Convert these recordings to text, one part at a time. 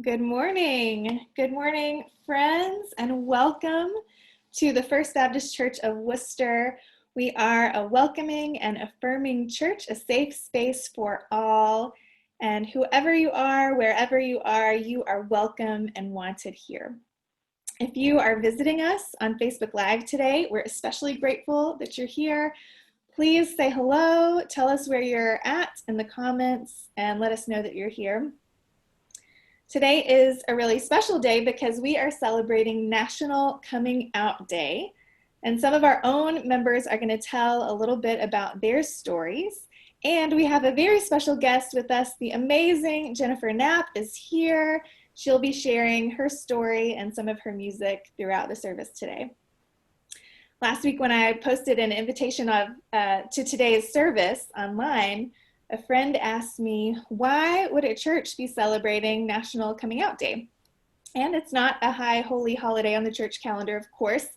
Good morning. Good morning, friends, and welcome to the First Baptist Church of Worcester. We are a welcoming and affirming church, a safe space for all. And whoever you are, wherever you are welcome and wanted here. If you are visiting us on Facebook Live today, we're especially grateful that you're here. Please say hello, tell us where you're at in the comments, and let us know that you're here. Today is a really special day because we are celebrating National Coming Out Day. And some of our own members are going to tell a little bit about their stories. And we have a very special guest with us. The amazing Jennifer Knapp is here. She'll be sharing her story and some of her music throughout the service today. Last week when I posted an invitation to today's service online, a friend asked me, why would a church be celebrating National Coming Out Day? And it's not a high holy holiday on the church calendar, of course.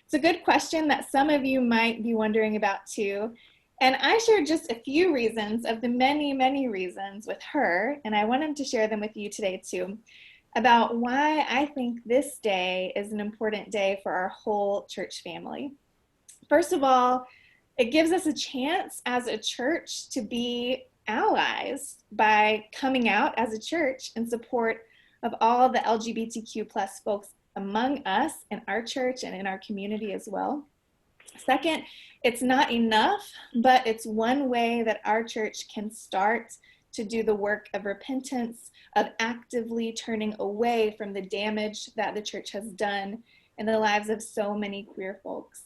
It's a good question that some of you might be wondering about too. And I shared just a few reasons of the many, many reasons with her, and I wanted to share them with you today too, about why I think this day is an important day for our whole church family. First of all, it gives us a chance as a church to be allies by coming out as a church in support of all the LGBTQ plus folks among us in our church and in our community as well. Second, it's not enough, but it's one way that our church can start to do the work of repentance, of actively turning away from the damage that the church has done in the lives of so many queer folks.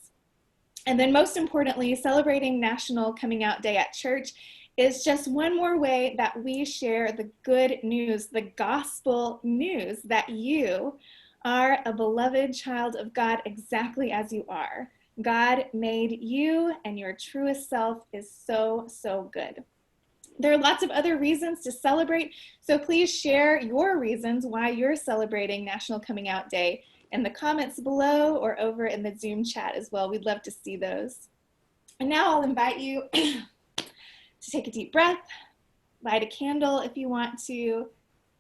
And then most importantly, celebrating National Coming Out Day at church is just one more way that we share the good news, the gospel news that you are a beloved child of God exactly as you are. God made you and your truest self is so, so good. There are lots of other reasons to celebrate, so please share your reasons why you're celebrating National Coming Out Day in the comments below or over in the Zoom chat as well. We'd love to see those. And now I'll invite you to take a deep breath, light a candle if you want to,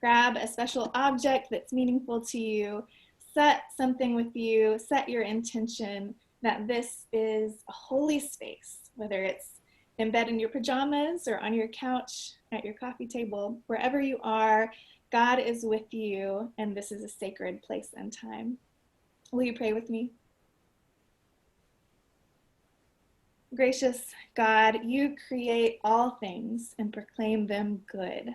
grab a special object that's meaningful to you, set something with you, set your intention that this is a holy space, whether it's in bed in your pajamas or on your couch, at your coffee table, wherever you are, God is with you, and this is a sacred place and time. Will you pray with me? Gracious God, you create all things and proclaim them good.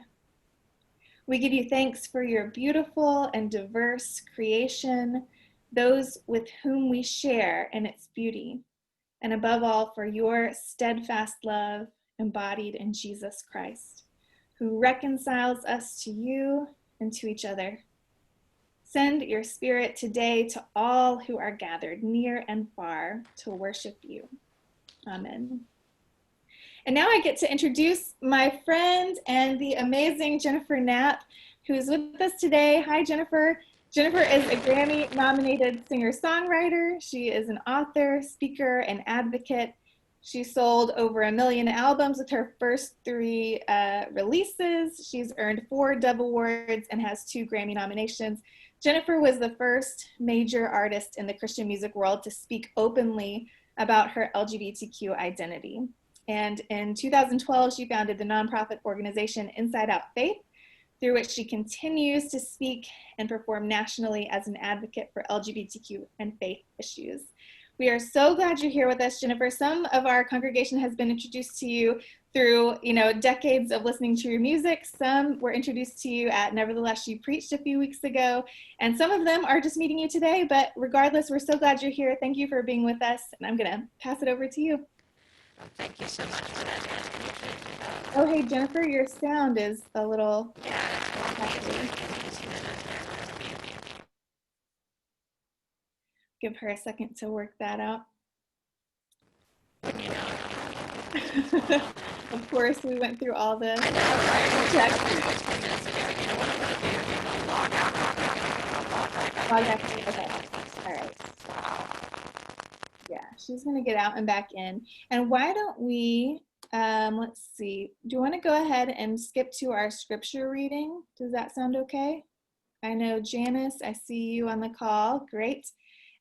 We give you thanks for your beautiful and diverse creation, those with whom we share in its beauty, and above all, for your steadfast love embodied in Jesus Christ, who reconciles us to you and to each other. Send your Spirit today to all who are gathered near and far to worship you. Amen. And now I get to introduce my friend and the amazing Jennifer Knapp, who is with us today. Hi, Jennifer. Jennifer is a Grammy-nominated singer-songwriter. She is an author, speaker, and advocate. She sold over 1 million albums with her first 3 releases. She's earned 4 Dove Awards and has 2 Grammy nominations. Jennifer was the first major artist in the Christian music world to speak openly about her LGBTQ identity. And in 2012, she founded the nonprofit organization Inside Out Faith, through which she continues to speak and perform nationally as an advocate for LGBTQ and faith issues. We are so glad you're here with us, Jennifer. Some of our congregation has been introduced to you through, decades of listening to your music. Some were introduced to you at Nevertheless You Preached a few weeks ago, and some of them are just meeting you today. But regardless, we're so glad you're here. Thank you for being with us, and I'm going to pass it over to you. Well, thank you so much for that, Jen. Oh, hey, Jennifer, your sound is a little... Yeah, it's wonky. Give her a second to work that out. Wouldn't you know? Of course, we went through all the I know, right? checks. You know what I'm going to do? Log out. Log out. Okay. All right. Yeah, she's going to get out and back in. And why don't we, let's see, do you want to go ahead and skip to our scripture reading? Does that sound okay? I know Janice, I see you on the call. Great.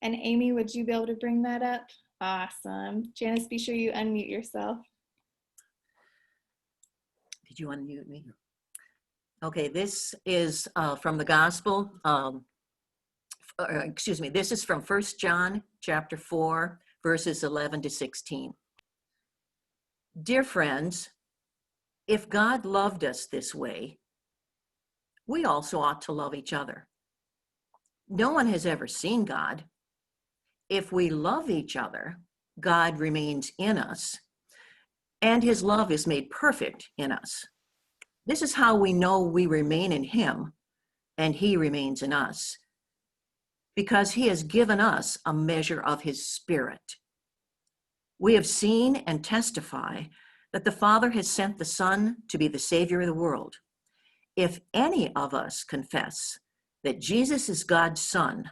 And Amy, would you be able to bring that up? Awesome. Janice, be sure you unmute yourself. Did you unmute me? Okay, this is from the gospel. This is from 1 John chapter 4, verses 11 to 16. Dear friends, if God loved us this way, we also ought to love each other. No one has ever seen God. If we love each other, God remains in us, and his love is made perfect in us. This is how we know we remain in him, and he remains in us, because he has given us a measure of his Spirit. We have seen and testify that the Father has sent the Son to be the Savior of the world. If any of us confess that Jesus is God's Son,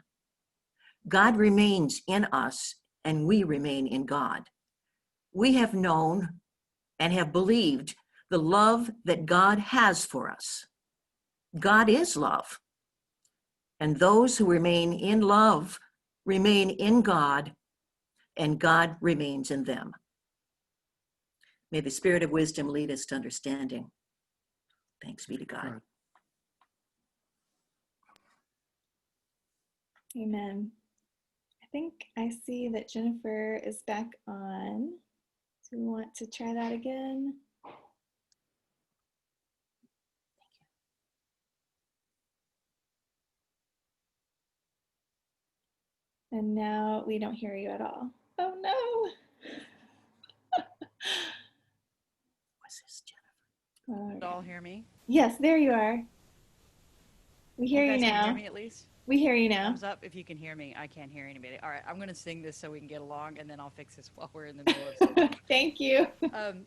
God remains in us and we remain in God. We have known and have believed the love that God has for us. God is love, and those who remain in love remain in God, and God remains in them. May the Spirit of wisdom lead us to understanding. Thanks be to God. Amen. I think I see that Jennifer is back on. Do we want to try that again? And now we don't hear you at all. Oh no. What's this, Jennifer? Can you all hear me? Yes, there you are. We hear you guys now. can hear me at least? We hear you now. Thumbs up if you can hear me. I can't hear anybody. All right, I'm going to sing this so we can get along, and then I'll fix this while we're in the middle of something. Thank you.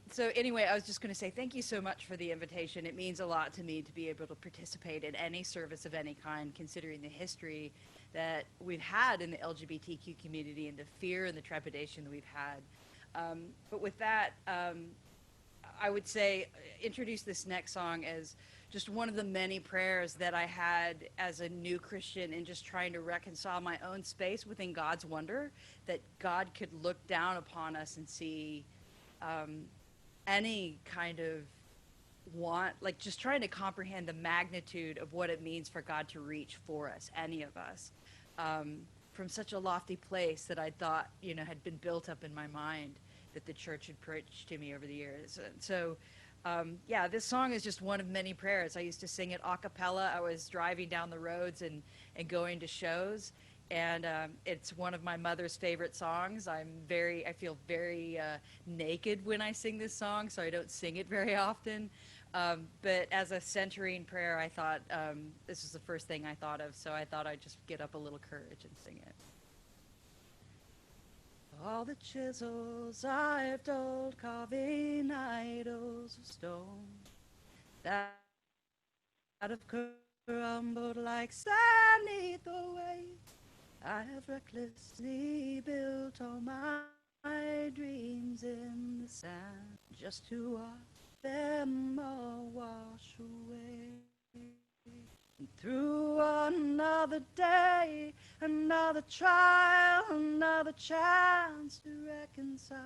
So anyway, I was just going to say thank you so much for the invitation. It means a lot to me to be able to participate in any service of any kind, considering the history that we've had in the LGBTQ community and the fear and the trepidation that we've had. But with that, I would say introduce this next song as just one of the many prayers that I had as a new Christian in just trying to reconcile my own space within God's wonder, that God could look down upon us and see any kind of want, like just trying to comprehend the magnitude of what it means for God to reach for us, any of us, from such a lofty place that I thought, had been built up in my mind that the church had preached to me over the years. And so, this song is just one of many prayers. I used to sing it a cappella. I was driving down the roads and going to shows, and it's one of my mother's favorite songs. I feel very naked when I sing this song, so I don't sing it very often. But as a centering prayer, I thought this was the first thing I thought of, so I thought I'd just get up a little courage and sing it. All the chisels I've dulled, carving idols of stone that have crumbled like sand neath the waves. I have recklessly built all my dreams in the sand, just to watch them all wash away. And through another day, another trial, another chance to reconcile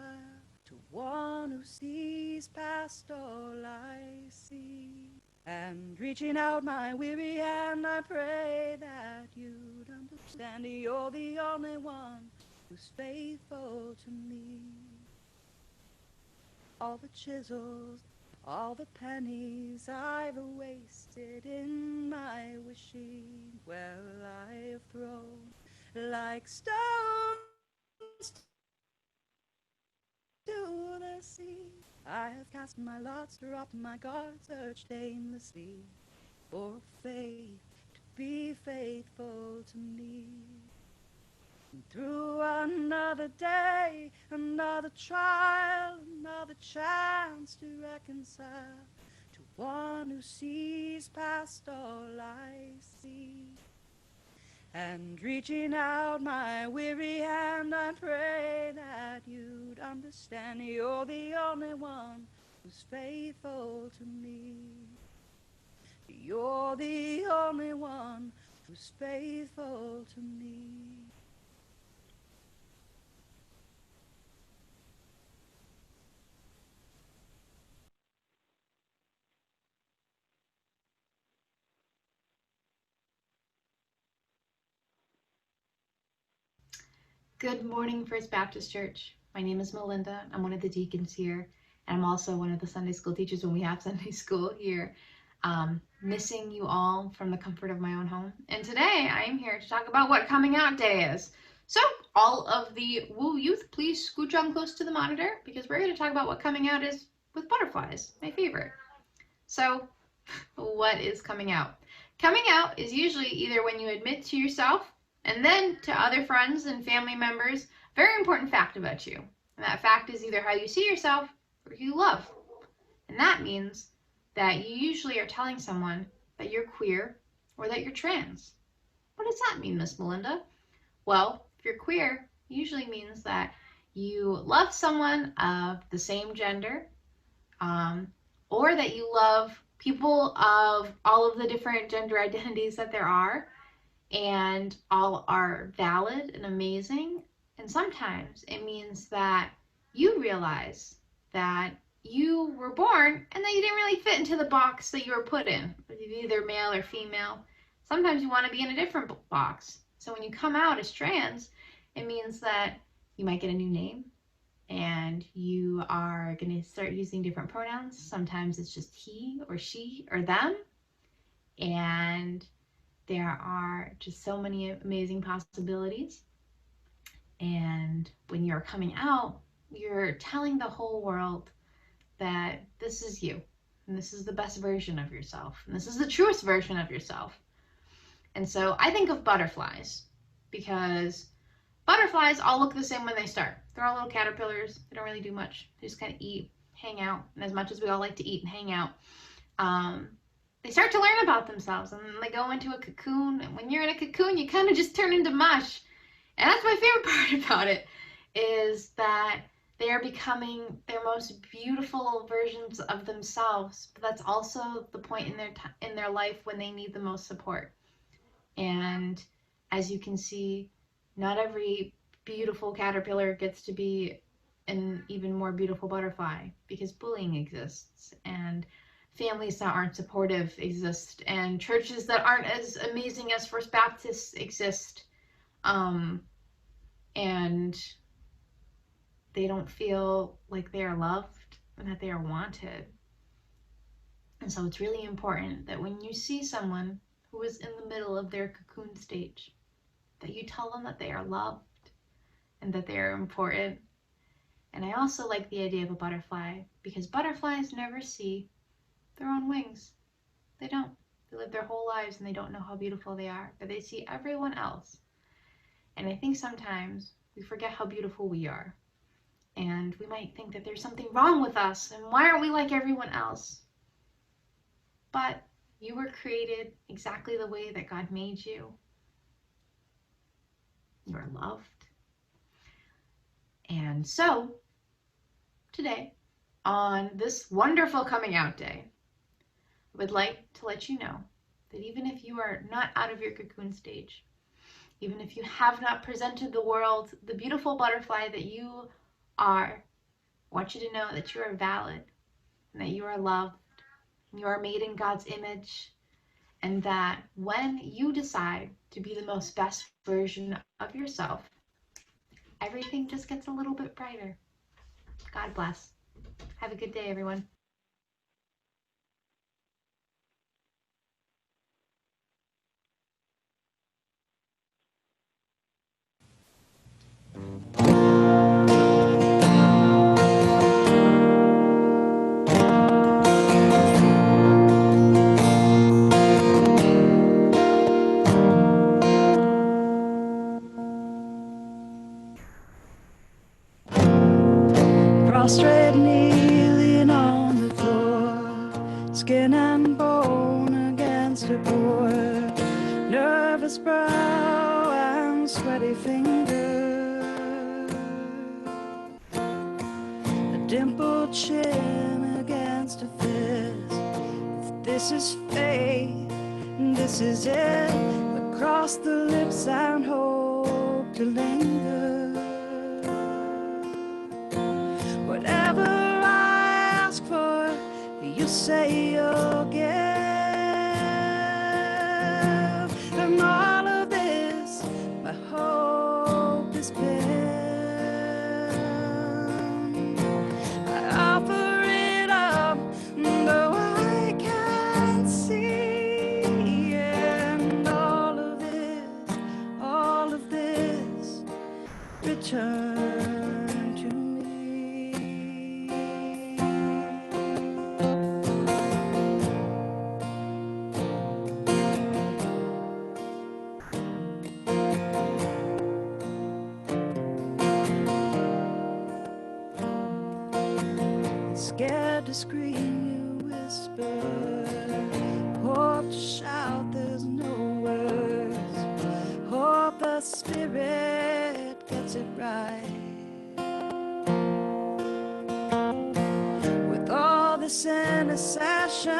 to one who sees past all I see. And reaching out my weary hand, I pray that you'd understand you're the only one who's faithful to me. All the chisels, all the pennies I've wasted in my wishing, well, I've thrown like stones to the sea. I have cast my lots, dropped my guard, searched aimlessly for faith to be faithful to me. And through another day, another trial, another chance to reconcile to one who sees past all I see. And reaching out my weary hand, I pray that you'd understand you're the only one who's faithful to me. You're the only one who's faithful to me. Good morning, First Baptist Church. My name is Melinda. I'm one of the deacons here, and I'm also one of the Sunday school teachers when we have Sunday school here. Missing you all from the comfort of my own home. And today I am here to talk about what Coming Out Day is. So all of the Woo youth, please scooch on close to the monitor because we're going to talk about what coming out is with butterflies, my favorite. So what is coming out? Coming out is usually either when you admit to yourself and then to other friends and family members a very important fact about you. And that fact is either how you see yourself or who you love. And that means that you usually are telling someone that you're queer or that you're trans. What does that mean, Miss Melinda? Well, if you're queer, it usually means that you love someone of the same gender, or that you love people of all of the different gender identities that there are, and all are valid and amazing. And sometimes it means that you realize that you were born and that you didn't really fit into the box that you were put in, either male or female. Sometimes you want to be in a different box. So when you come out as trans, it means that you might get a new name and you are going to start using different pronouns. Sometimes it's just he or she or them. And there are just so many amazing possibilities. And when you're coming out, you're telling the whole world that this is you, and this is the best version of yourself, and this is the truest version of yourself. And so I think of butterflies because butterflies all look the same when they start. They're all little caterpillars. They don't really do much. They just kind of eat, hang out, and as much as we all like to eat and hang out, they start to learn about themselves, and then they go into a cocoon. And when you're in a cocoon, you kind of just turn into mush. And that's my favorite part about it, is that they are becoming their most beautiful versions of themselves. But that's also the point in their life when they need the most support. And as you can see, not every beautiful caterpillar gets to be an even more beautiful butterfly, because bullying exists, and families that aren't supportive exist, and churches that aren't as amazing as First Baptist exist, and they don't feel like they are loved and that they are wanted. And so it's really important that when you see someone who is in the middle of their cocoon stage, that you tell them that they are loved and that they are important. And I also like the idea of a butterfly, because butterflies never see their own wings. They don't. They live their whole lives and they don't know how beautiful they are, but they see everyone else. And I think sometimes we forget how beautiful we are. And we might think that there's something wrong with us, and why aren't we like everyone else? But you were created exactly the way that God made you. You are loved. And so, today, on this wonderful coming out day, I would like to let you know that even if you are not out of your cocoon stage, even if you have not presented the world the beautiful butterfly that you are, I want you to know that you are valid, and that you are loved, and you are made in God's image, and that when you decide to be the most best version of yourself, everything just gets a little bit brighter. God bless. Have a good day, everyone. Prostrate, kneeling on the floor, skin and bone against a board, nervous brow and sweaty finger, a dimpled chin against a fist. If this is fate, this is it. cross the lips and hope to linger. Whatever I ask for, you say you'll give. And all of this, my hope is built. I offer it up, though I can't see. And all of this, return to me. Scared to scream, you whisper. Hope to shout, there's no words. Hope the spirit gets it right. With all this intercession,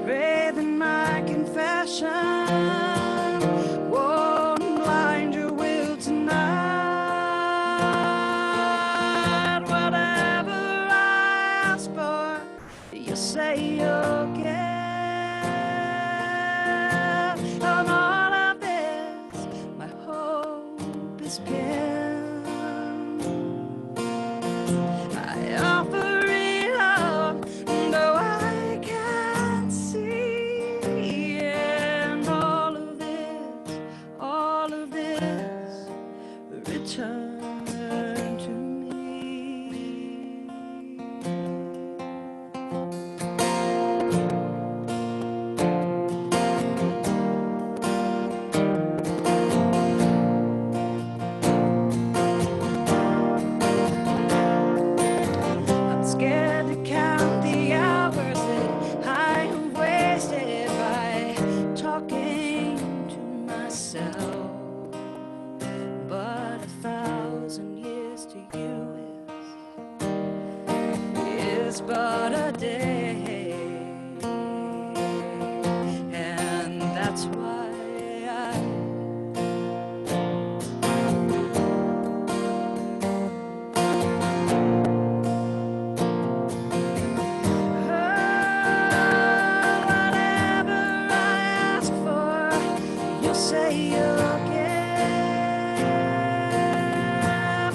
pray that my confession won't blind your will tonight. Whatever I ask for, you say you'll give. On all of this, my hope is pinned. I offer it up, though I can't see. And all of this, return to me. I'm scared to count the hours that I have wasted by talking to myself. But 1,000 years to you is but a day. And that's why whatever I ask for, you say you'll give.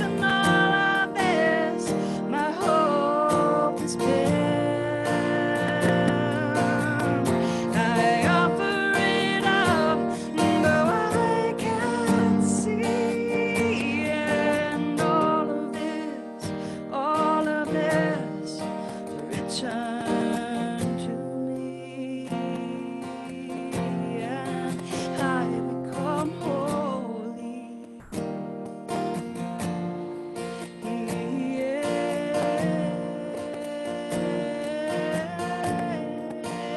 And all of this, my hope is built. I offer it up, though I can't see. And all of this, return to me. And I become holy.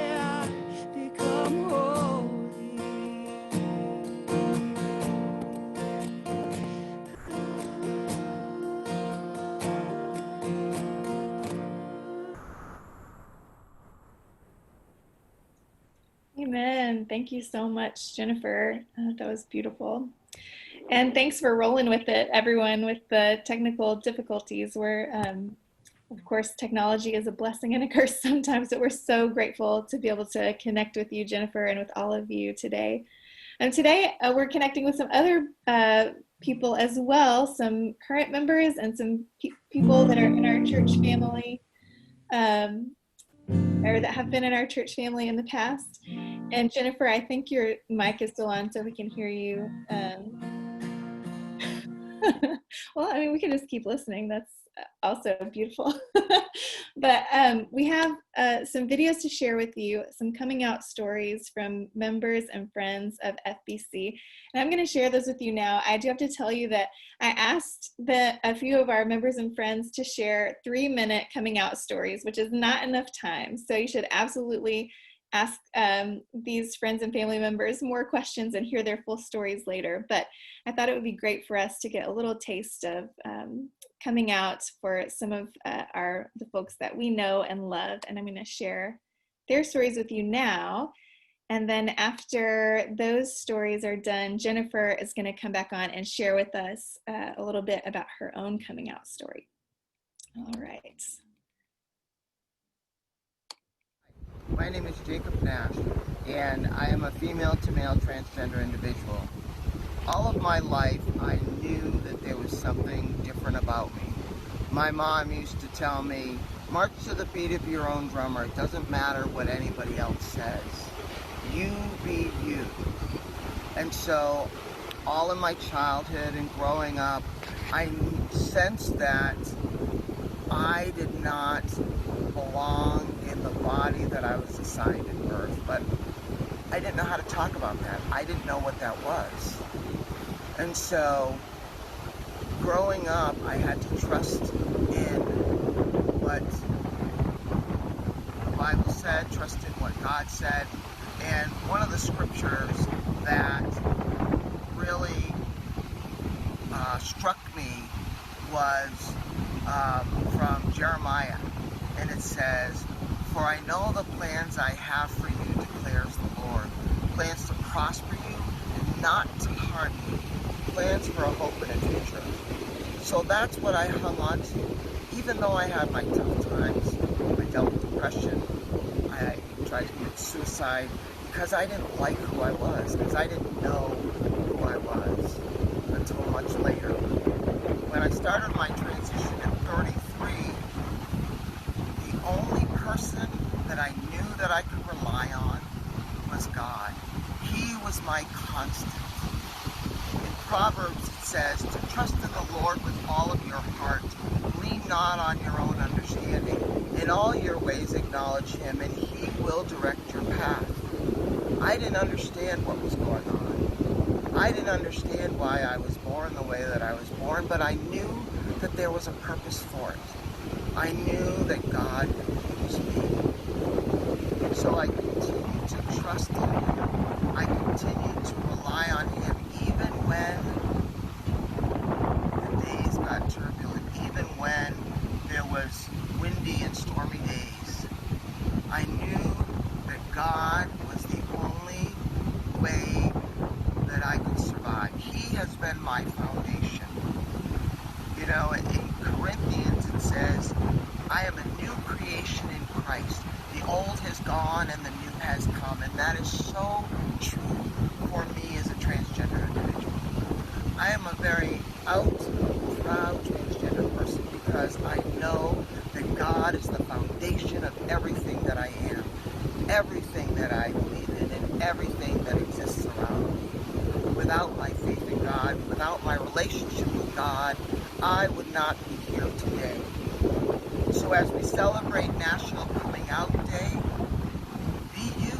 I become holy. Amen. Thank you so much, Jennifer. That was beautiful. And thanks for rolling with it, everyone, with the technical difficulties. Of course, technology is a blessing and a curse sometimes, but we're so grateful to be able to connect with you, Jennifer, and with all of you today. And today we're connecting with some other people as well, some current members and some people that are in our church family. Or that have been in our church family in the past. And Jennifer, I think your mic is still on, so we can hear you. Well, I mean, we can just keep listening. That's also beautiful. But we have some videos to share with you, some coming out stories from members and friends of FBC. And I'm going to share those with you now. I do have to tell you that I asked a few of our members and friends to share 3-minute coming out stories, which is not enough time. So you should absolutely ask these friends and family members more questions and hear their full stories later. But I thought it would be great for us to get a little taste of coming out for some of the folks that we know and love. And I'm going to share their stories with you now. And then after those stories are done, Jennifer is going to come back on and share with us a little bit about her own coming out story. All right. My name is Jacob Nash, and I am a female-to-male transgender individual. All of my life, I knew that there was something different about me. My mom used to tell me, march to the beat of your own drummer. It doesn't matter what anybody else says. You be you. And so, all in my childhood and growing up, I sensed that I did not belong in the body that I was assigned at birth, but I didn't know how to talk about that. I didn't know what that was. And so, growing up, I had to trust in what the Bible said, trust in what God said. And one of the scriptures that really struck me was from Jeremiah. And it says, "For I know the plans I have for you, declares the Lord. Plans to prosper you and not to harm you. Plans for a hope and a future." So that's what I hung on to. Even though I had my tough times, I dealt with depression, I tried to commit suicide because I didn't like who I was, because I didn't know who I was until much later. When I started my transition at 33, the only person that I knew that I could rely on was God. He was my constant. In Proverbs it says to trust in the Lord with all of your heart. Lean not on your own understanding. In all your ways acknowledge him, and he will direct your path. I didn't understand what was going on. I didn't understand why I was born the way that I was born, but I knew that there was a purpose for it. I knew that God was me. So I continued to trust him. I continued to rely on him even when the days got turbulent, even when there was windy and stormy days. I knew that God was the only way that I could survive. He has been my foundation. You know, in Corinthians it says, I am a new creation in Christ. The old has gone and the new has come. And that is so true for me as a transgender individual. I am a very out, proud transgender person because I know that God is the foundation of everything that I am, everything that I believe in, and everything that exists around me. Without my faith in God, without my relationship with God, I would not be here today. So as we celebrate National Coming Out Day, be you.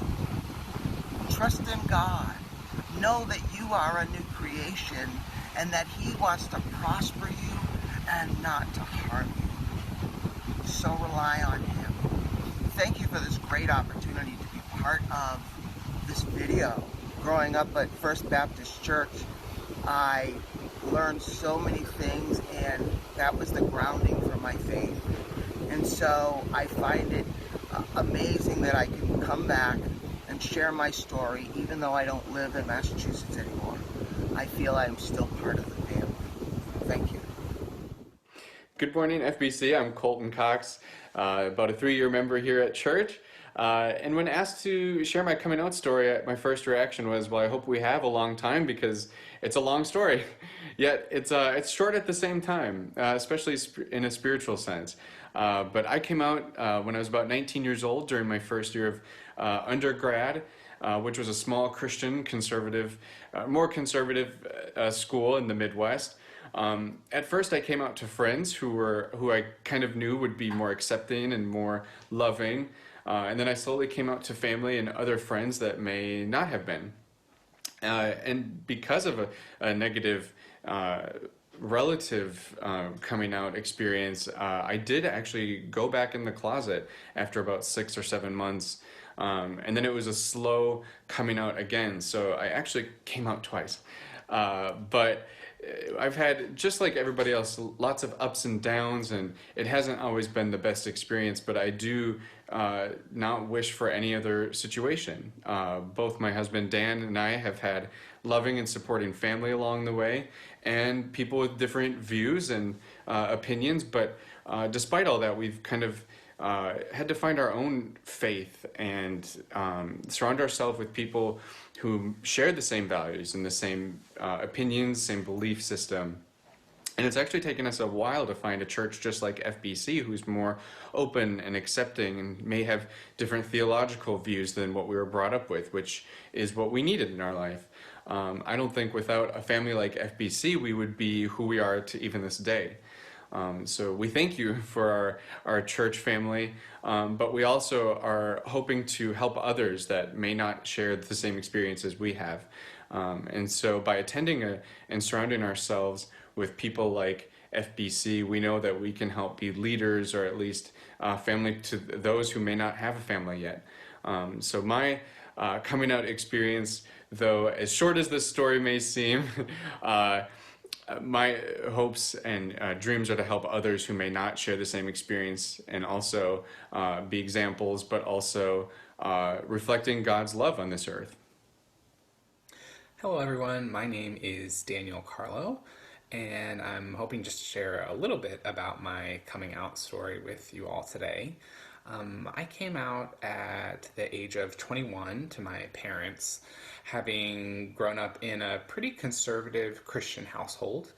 Trust in God. Know that you are a new creation and that he wants to prosper you and not to harm you. So rely on him. Thank you for this great opportunity to be part of this video. Growing up at First Baptist Church, I learned so many things, and that was the grounding for my faith. And so I find it amazing that I can come back and share my story, even though I don't live in Massachusetts anymore. I feel I am still part of the family. Thank you. Good morning, FBC. I'm Colton Cox, about a 3-year member here at church. And when asked to share my coming out story, my first reaction was, well, I hope we have a long time because it's a long story. Yet it's short at the same time, especially in a spiritual sense. But I came out when I was about 19 years old during my first year of undergrad, which was a small Christian conservative, more conservative school in the Midwest. At first, I came out to friends who I kind of knew would be more accepting and more loving, and then I slowly came out to family and other friends that may not have been. And because of a negative relative coming out experience, I did actually go back in the closet after about 6 or 7 months. And then it was a slow coming out again. So I actually came out twice. But I've had, just like everybody else, lots of ups and downs, and it hasn't always been the best experience, but I do not wish for any other situation. Both my husband Dan and I have had loving and supporting family along the way, and people with different views and opinions, but despite all that, we've kind of had to find our own faith and surround ourselves with people who share the same values and the same opinions, same belief system. And it's actually taken us a while to find a church just like FBC who's more open and accepting and may have different theological views than what we were brought up with, which is what we needed in our life. I don't think without a family like FBC we would be who we are to even this day. So we thank you for our church family, but we also are hoping to help others that may not share the same experiences we have. And so by attending and surrounding ourselves with people like FBC, we know that we can help be leaders, or at least family to those who may not have a family yet. So my coming out experience, though as short as this story may seem, my hopes and dreams are to help others who may not share the same experience, and also be examples, but also reflecting God's love on this earth. Hello everyone, my name is Daniel Carlo, and I'm hoping just to share a little bit about my coming out story with you all today. I came out at the age of 21 to my parents, having grown up in a pretty conservative Christian household.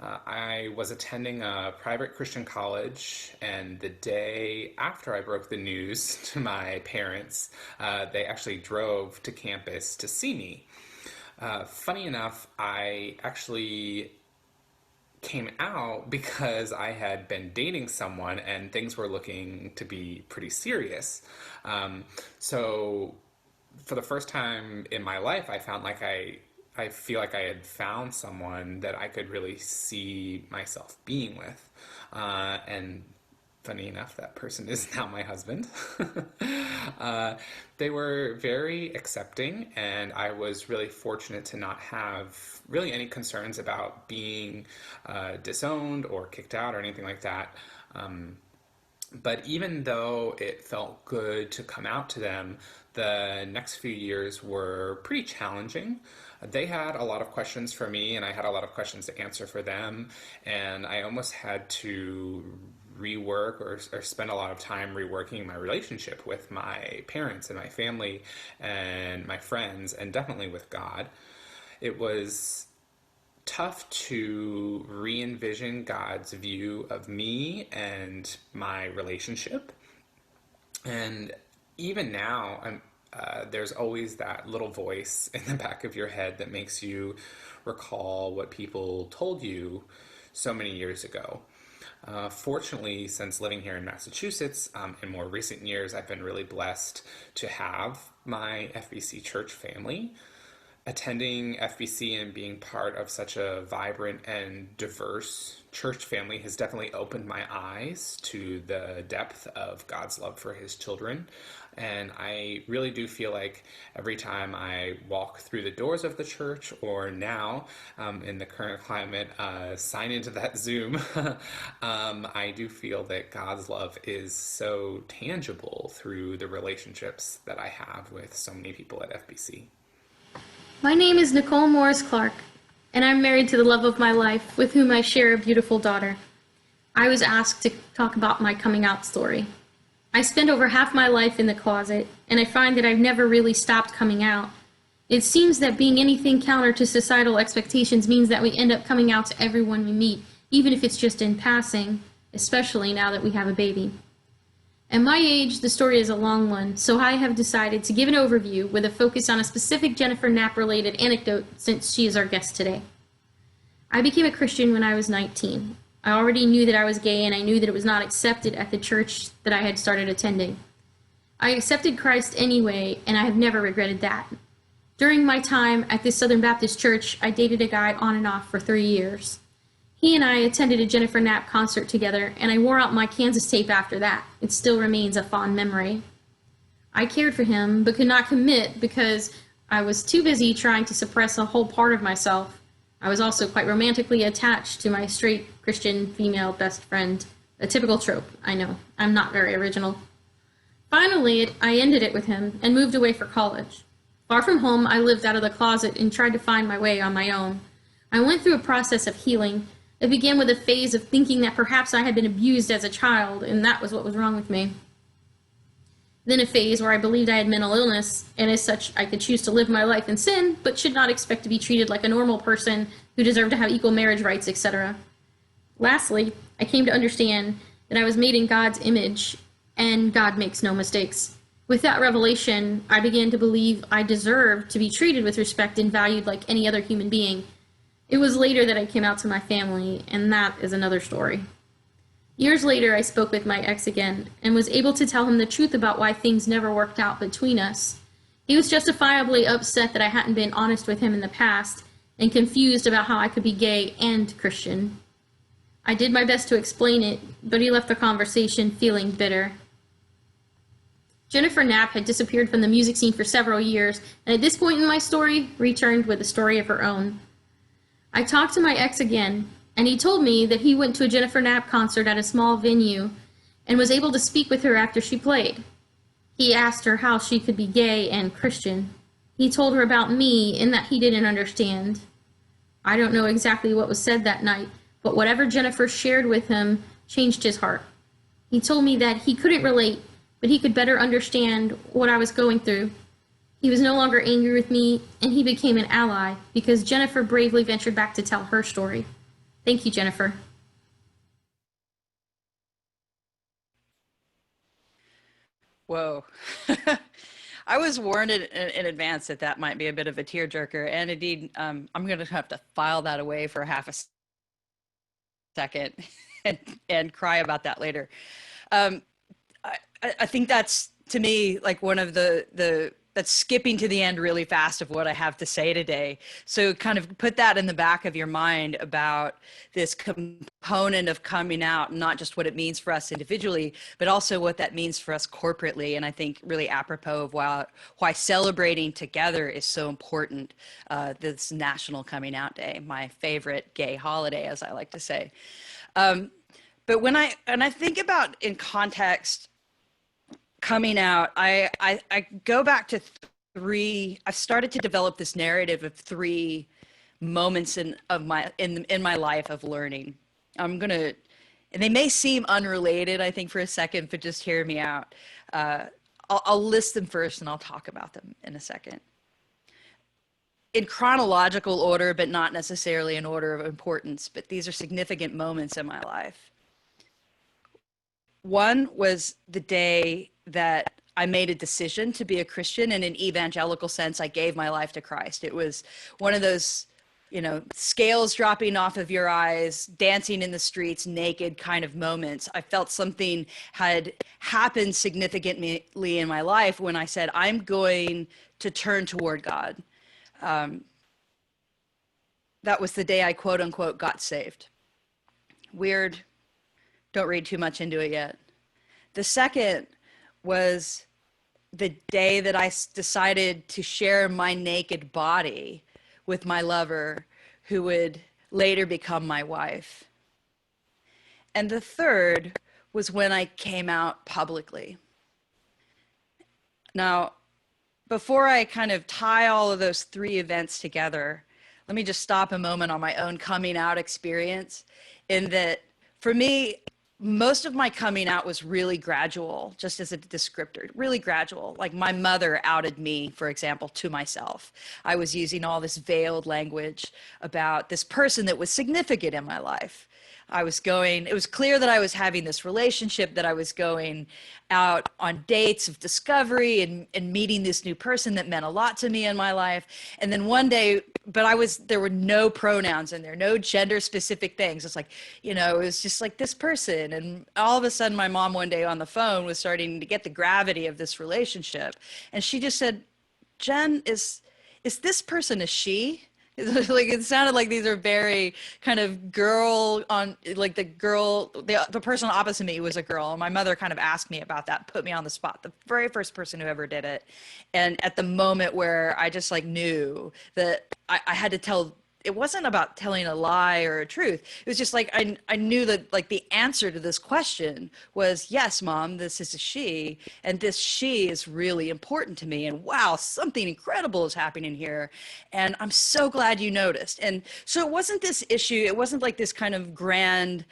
I was attending a private Christian college, and the day after I broke the news to my parents, they actually drove to campus to see me. Funny enough, I actually came out because I had been dating someone and things were looking to be pretty serious. So for the first time in my life, I found like I feel like I had found someone that I could really see myself being with. And funny enough, that person is now my husband. They were very accepting, and I was really fortunate to not have really any concerns about being disowned or kicked out or anything like that. But even though it felt good to come out to them, the next few years were pretty challenging. They had a lot of questions for me, and I had a lot of questions to answer for them, and I almost had to rework or spend a lot of time reworking my relationship with my parents and my family and my friends, and definitely with God. It was tough to re-envision God's view of me and my relationship. And even now, there's always that little voice in the back of your head that makes you recall what people told you so many years ago. Fortunately, since living here in Massachusetts, in more recent years, I've been really blessed to have my FBC church family. Attending FBC and being part of such a vibrant and diverse church family has definitely opened my eyes to the depth of God's love for his children. And I really do feel like every time I walk through the doors of the church, or now in the current climate, sign into that Zoom, I do feel that God's love is so tangible through the relationships that I have with so many people at FBC. My name is Nicole Morris Clark, and I'm married to the love of my life, with whom I share a beautiful daughter. I was asked to talk about my coming out story. I spent over half my life in the closet, and I find that I've never really stopped coming out. It seems that being anything counter to societal expectations means that we end up coming out to everyone we meet, even if it's just in passing, especially now that we have a baby. At my age, the story is a long one, so I have decided to give an overview with a focus on a specific Jennifer Knapp-related anecdote, since she is our guest today. I became a Christian when I was 19. I already knew that I was gay, and I knew that it was not accepted at the church that I had started attending. I accepted Christ anyway, and I have never regretted that. During my time at this Southern Baptist church, I dated a guy on and off for 3 years. He and I attended a Jennifer Knapp concert together, and I wore out my Kansas tape after that. It still remains a fond memory. I cared for him, but could not commit because I was too busy trying to suppress a whole part of myself. I was also quite romantically attached to my straight Christian female best friend. A typical trope, I know. I'm not very original. Finally, I ended it with him and moved away for college. Far from home, I lived out of the closet and tried to find my way on my own. I went through a process of healing. It began with a phase of thinking that perhaps I had been abused as a child, and that was what was wrong with me. Then a phase where I believed I had mental illness, and as such, I could choose to live my life in sin, but should not expect to be treated like a normal person who deserved to have equal marriage rights, etc. Lastly, I came to understand that I was made in God's image, and God makes no mistakes. With that revelation, I began to believe I deserved to be treated with respect and valued like any other human being. It was later that I came out to my family, and that is another story. Years later, I spoke with my ex again and was able to tell him the truth about why things never worked out between us. He was justifiably upset that I hadn't been honest with him in the past and confused about how I could be gay and Christian. I did my best to explain it, but he left the conversation feeling bitter. Jennifer Knapp had disappeared from the music scene for several years, and at this point in my story, returned with a story of her own. I talked to my ex again, and he told me that he went to a Jennifer Knapp concert at a small venue and was able to speak with her after she played. He asked her how she could be gay and Christian. He told her about me and that he didn't understand. I don't know exactly what was said that night, but whatever Jennifer shared with him changed his heart. He told me that he couldn't relate, but he could better understand what I was going through. He was no longer angry with me, and he became an ally because Jennifer bravely ventured back to tell her story. Thank you, Jennifer. Whoa. I was warned in advance that that might be a bit of a tearjerker, and indeed, I'm going to have to file that away for half a second and cry about that later. I think that's, to me, like one of that's skipping to the end really fast of what I have to say today. So kind of put that in the back of your mind about this component of coming out, not just what it means for us individually, but also what that means for us corporately. And I think really apropos of why celebrating together is so important, this National Coming Out Day, my favorite gay holiday, as I like to say. But when I think about in context, coming out, I go back to I've started to develop this narrative of three moments in my life of learning. And they may seem unrelated, I think, for a second, but just hear me out. I'll list them first and I'll talk about them in a second. In chronological order, but not necessarily in order of importance, but these are significant moments in my life. One was the day that I made a decision to be a Christian. In an evangelical sense, I gave my life to Christ. It was one of those, scales dropping off of your eyes, dancing in the streets, naked kind of moments. I felt something had happened significantly in my life when I said, I'm going to turn toward God. That was the day I, quote unquote, got saved. Weird. Don't read too much into it yet. The second was the day that I decided to share my naked body with my lover, who would later become my wife. And the third was when I came out publicly. Now, before I kind of tie all of those three events together, let me just stop a moment on my own coming out experience, in that for me, most of my coming out was really gradual, just as a descriptor, really gradual. Like my mother outed me, for example, to myself. I was using all this veiled language about this person that was significant in my life. It was clear that I was having this relationship, that I was going out on dates of discovery and meeting this new person that meant a lot to me in my life. And then one day, there were no pronouns in there, no gender specific things. It's like, it was just like this person. And all of a sudden my mom one day on the phone was starting to get the gravity of this relationship. And she just said, Jen, is this person a she? Like it sounded like these are very kind of girl on, like the person opposite me was a girl. And my mother kind of asked me about that, put me on the spot, the very first person who ever did it. And at the moment where I just like knew that I had to tell it wasn't about telling a lie or a truth. It was just like I knew that like the answer to this question was yes, Mom, this is a she, and this she is really important to me. And wow, something incredible is happening here, and I'm so glad you noticed. And so it wasn't this issue. It wasn't like this kind of grand,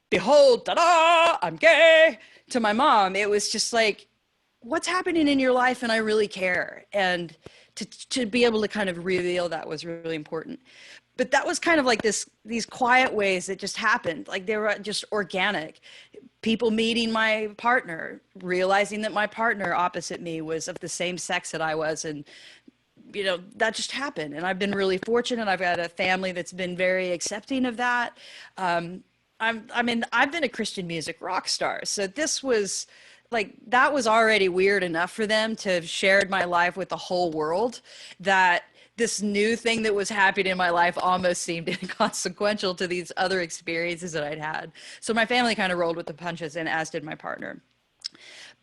behold, ta-da, I'm gay to my mom. It was just like, what's happening in your life, and I really care. And to be able to kind of reveal that was really important. But that was kind of like these quiet ways that just happened. Like they were just organic. People meeting my partner, realizing that my partner opposite me was of the same sex that I was, and that just happened. And I've been really fortunate. I've got a family that's been very accepting of that. I've been a Christian music rock star, so this was like, that was already weird enough for them to have shared my life with the whole world, that this new thing that was happening in my life almost seemed inconsequential to these other experiences that I'd had. So my family kind of rolled with the punches, and as did my partner.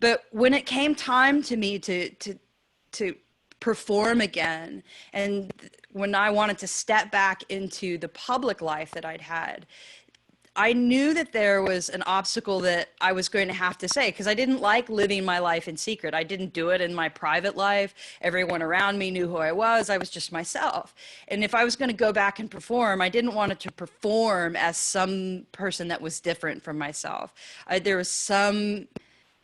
But when it came time to me to perform again, and when I wanted to step back into the public life that I'd had, I knew that there was an obstacle that I was going to have to say, because I didn't like living my life in secret. I didn't do it in my private life. Everyone around me knew who I was. I was just myself. And if I was going to go back and perform, I didn't want it to perform as some person that was different from myself. There was some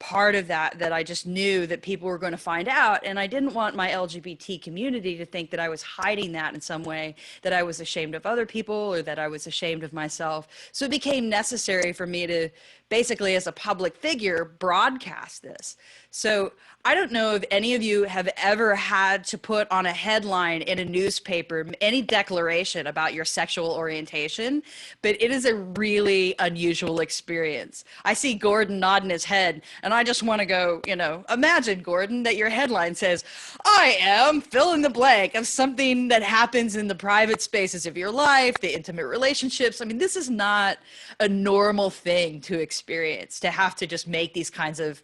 part of that I just knew that people were going to find out. And I didn't want my LGBT community to think that I was hiding that in some way, that I was ashamed of other people or that I was ashamed of myself. So it became necessary for me to basically, as a public figure, broadcast this. So I don't know if any of you have ever had to put on a headline in a newspaper any declaration about your sexual orientation, but it is a really unusual experience. I see Gordon nodding his head, and I just want to go, imagine, Gordon, that your headline says, I am fill in the blank of something that happens in the private spaces of your life, the intimate relationships. I mean, this is not a normal thing to experience, to have to just make these kinds of,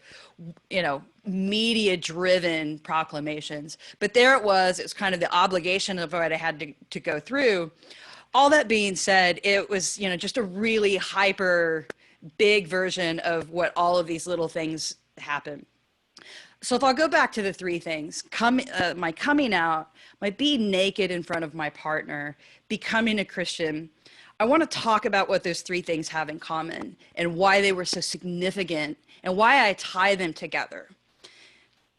media driven proclamations. But there it was kind of the obligation of what I had to go through. All that being said, it was, just a really hyper big version of what all of these little things happen. So if I'll go back to the three things, my coming out, my being naked in front of my partner, becoming a Christian, I want to talk about what those three things have in common and why they were so significant and why I tie them together.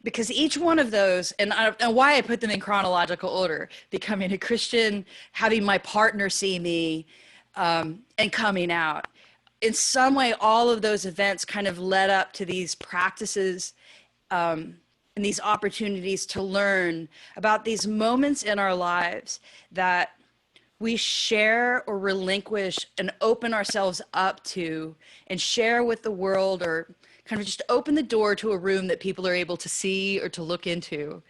Because each one of those, and why I put them in chronological order, becoming a Christian, having my partner see me, and coming out. In some way, all of those events kind of led up to these practices and these opportunities to learn about these moments in our lives that we share or relinquish and open ourselves up to and share with the world, or kind of just open the door to a room that people are able to see or to look into,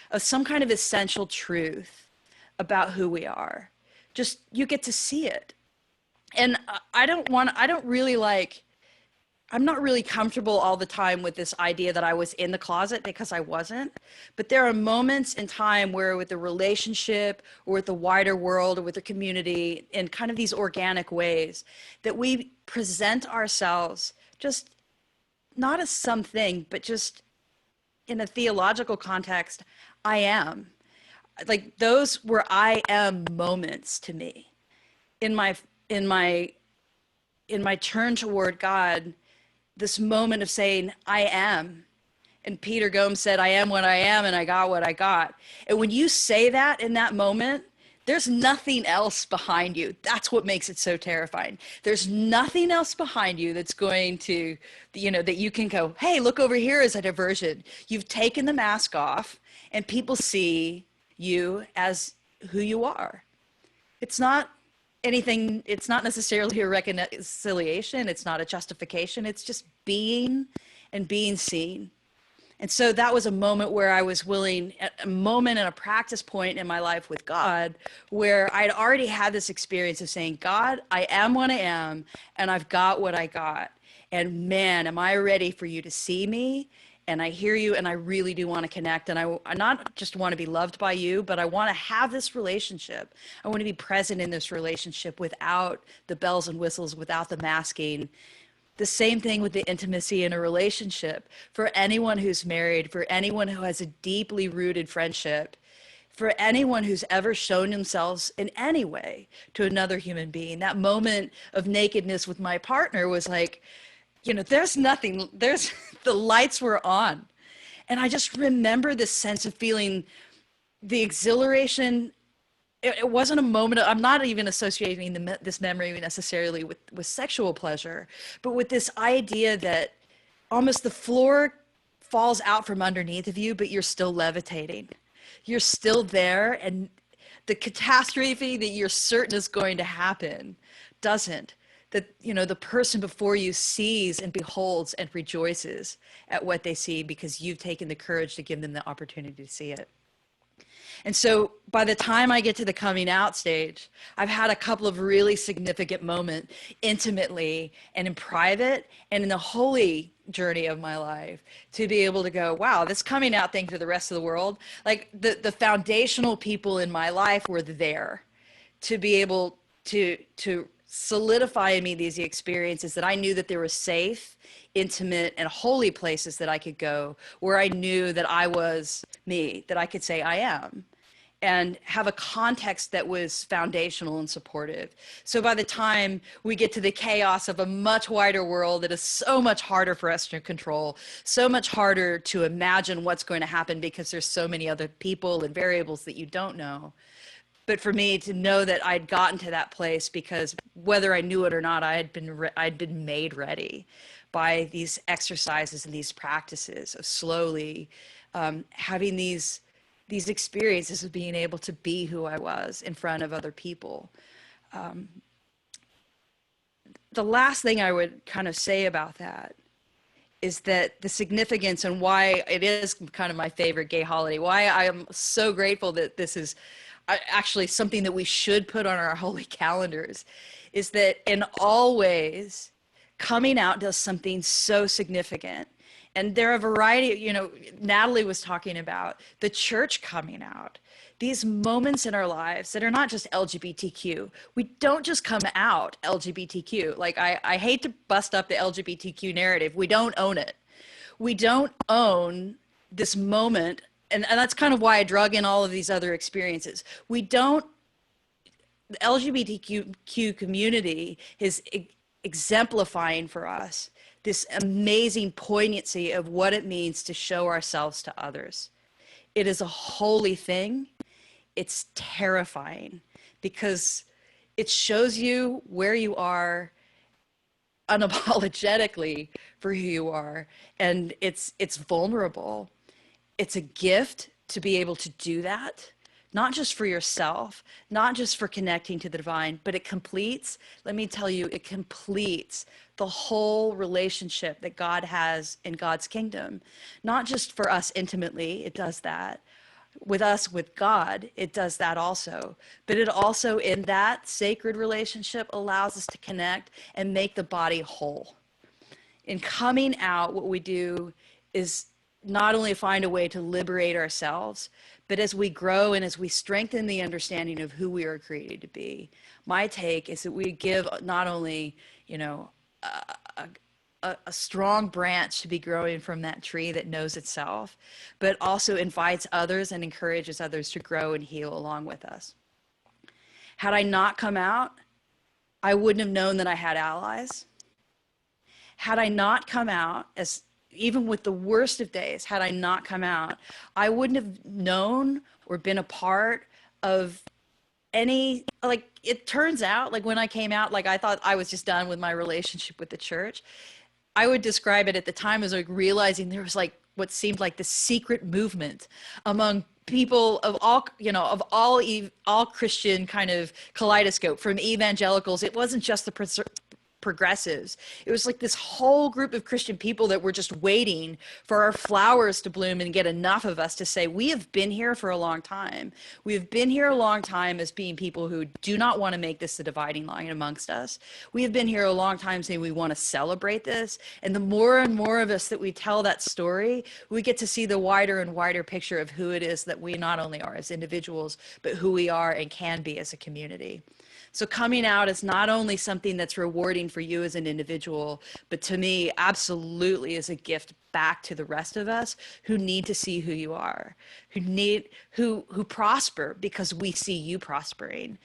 of some kind of essential truth about who we are. Just, you get to see it. And I'm not really comfortable all the time with this idea that I was in the closet, because I wasn't. But there are moments in time where, with the relationship or with the wider world or with the community, in kind of these organic ways, that we present ourselves just not as something, but just in a theological context, I am. Like, those were I am moments to me. In my turn toward God, this moment of saying, I am. And Peter Gomes said, I am what I am, and I got what I got. And when you say that in that moment, there's nothing else behind you. That's what makes it so terrifying. There's nothing else behind you that's going to, that you can go, hey, look over here is a diversion. You've taken the mask off, and people see you as who you are. It's not anything, it's not necessarily a reconciliation, it's not a justification, it's just being and being seen. And so that was a moment where I was willing, a moment and a practice point in my life with God, where I'd already had this experience of saying, God, I am what I am, and I've got what I got. And man, am I ready for you to see me and I hear you, and I really do want to connect, and I not just want to be loved by you, but I want to have this relationship. I want to be present in this relationship without the bells and whistles, without the masking. The same thing with the intimacy in a relationship. For anyone who's married, for anyone who has a deeply rooted friendship, for anyone who's ever shown themselves in any way to another human being, that moment of nakedness with my partner was like, there's nothing, the lights were on. And I just remember this sense of feeling the exhilaration. It wasn't a moment I'm not even associating this memory necessarily with sexual pleasure, but with this idea that almost the floor falls out from underneath of you, but you're still levitating. You're still there, and the catastrophe that you're certain is going to happen doesn't. That, the person before you sees and beholds and rejoices at what they see because you've taken the courage to give them the opportunity to see it. And so by the time I get to the coming out stage, I've had a couple of really significant moments intimately and in private and in the holy journey of my life to be able to go, wow, this coming out thing to the rest of the world, like the foundational people in my life were there to be able to solidify in me these experiences that I knew that there were safe, intimate, and holy places that I could go where I knew that I was me, that I could say I am, and have a context that was foundational and supportive. So by the time we get to the chaos of a much wider world that is so much harder for us to control, so much harder to imagine what's going to happen because there's so many other people and variables that you don't know. But for me to know that I'd gotten to that place because whether I knew it or not, I'd been made ready by these exercises and these practices of slowly having these experiences of being able to be who I was in front of other people. The last thing I would kind of say about that is that the significance and why it is kind of my favorite gay holiday, why I am so grateful that this is actually something that we should put on our holy calendars, is that in all ways, coming out does something so significant. And there are a variety, Natalie was talking about the church coming out, these moments in our lives that are not just LGBTQ. We don't just come out LGBTQ. Like, I hate to bust up the LGBTQ narrative. We don't own it. We don't own this moment. And that's kind of why I drug in all of these other experiences. The LGBTQ community is exemplifying for us this amazing poignancy of what it means to show ourselves to others. It is a holy thing. It's terrifying because it shows you where you are unapologetically for who you are. And it's vulnerable. It's a gift to be able to do that, not just for yourself, not just for connecting to the divine, but it completes the whole relationship that God has in God's kingdom. Not just for us intimately, it does that. With us, with God, it does that also. But it also, in that sacred relationship, allows us to connect and make the body whole. In coming out, what we do is not only find a way to liberate ourselves, but as we grow and as we strengthen the understanding of who we are created to be, my take is that we give not only, a strong branch to be growing from that tree that knows itself, but also invites others and encourages others to grow and heal along with us. Had I not come out, I wouldn't have known that I had allies. Had I not come out, even with the worst of days, had I not come out, I wouldn't have known or been a part of any, like, it turns out, like, when I came out, like, I thought I was just done with my relationship with the church. I would describe it at the time as like realizing there was like what seemed like the secret movement among people of all Christian kind of kaleidoscope, from evangelicals. It wasn't just the progressives. It was like this whole group of Christian people that were just waiting for our flowers to bloom and get enough of us to say, we have been here for a long time. We have been here a long time as being people who do not want to make this the dividing line amongst us. We have been here a long time saying we want to celebrate this. And the more and more of us that we tell that story, we get to see the wider and wider picture of who it is that we not only are as individuals, but who we are and can be as a community. So coming out is not only something that's rewarding for you as an individual, but to me, absolutely is a gift back to the rest of us who need to see who you are, who prosper because we see you prospering.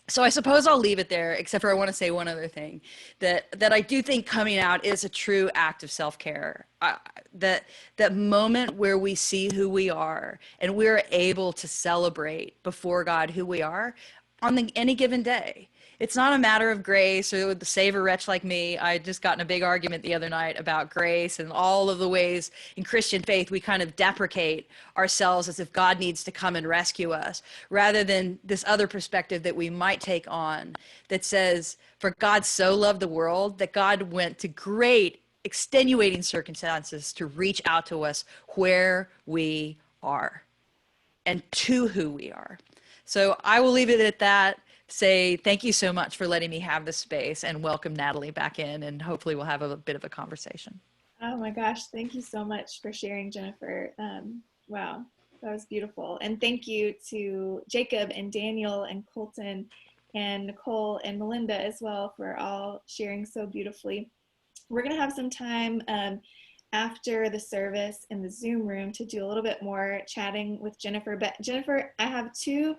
So I suppose I'll leave it there, except for I want to say one other thing, that I do think coming out is a true act of self-care. That moment where we see who we are and we're able to celebrate before God who we are on any given day. It's not a matter of grace or the save a wretch like me. I just got in a big argument the other night about grace and all of the ways in Christian faith we kind of deprecate ourselves as if God needs to come and rescue us, rather than this other perspective that we might take on that says, for God so loved the world that God went to great extenuating circumstances to reach out to us where we are and to who we are. So I will leave it at that. Say thank you so much for letting me have this space and welcome Natalie back in, and hopefully we'll have a bit of a conversation. Oh my gosh, thank you so much for sharing, Jennifer. Wow, that was beautiful. And thank you to Jacob and Daniel and Colton and Nicole and Melinda as well for all sharing so beautifully. We're going to have some time after the service in the Zoom room to do a little bit more chatting with Jennifer. But Jennifer, I have two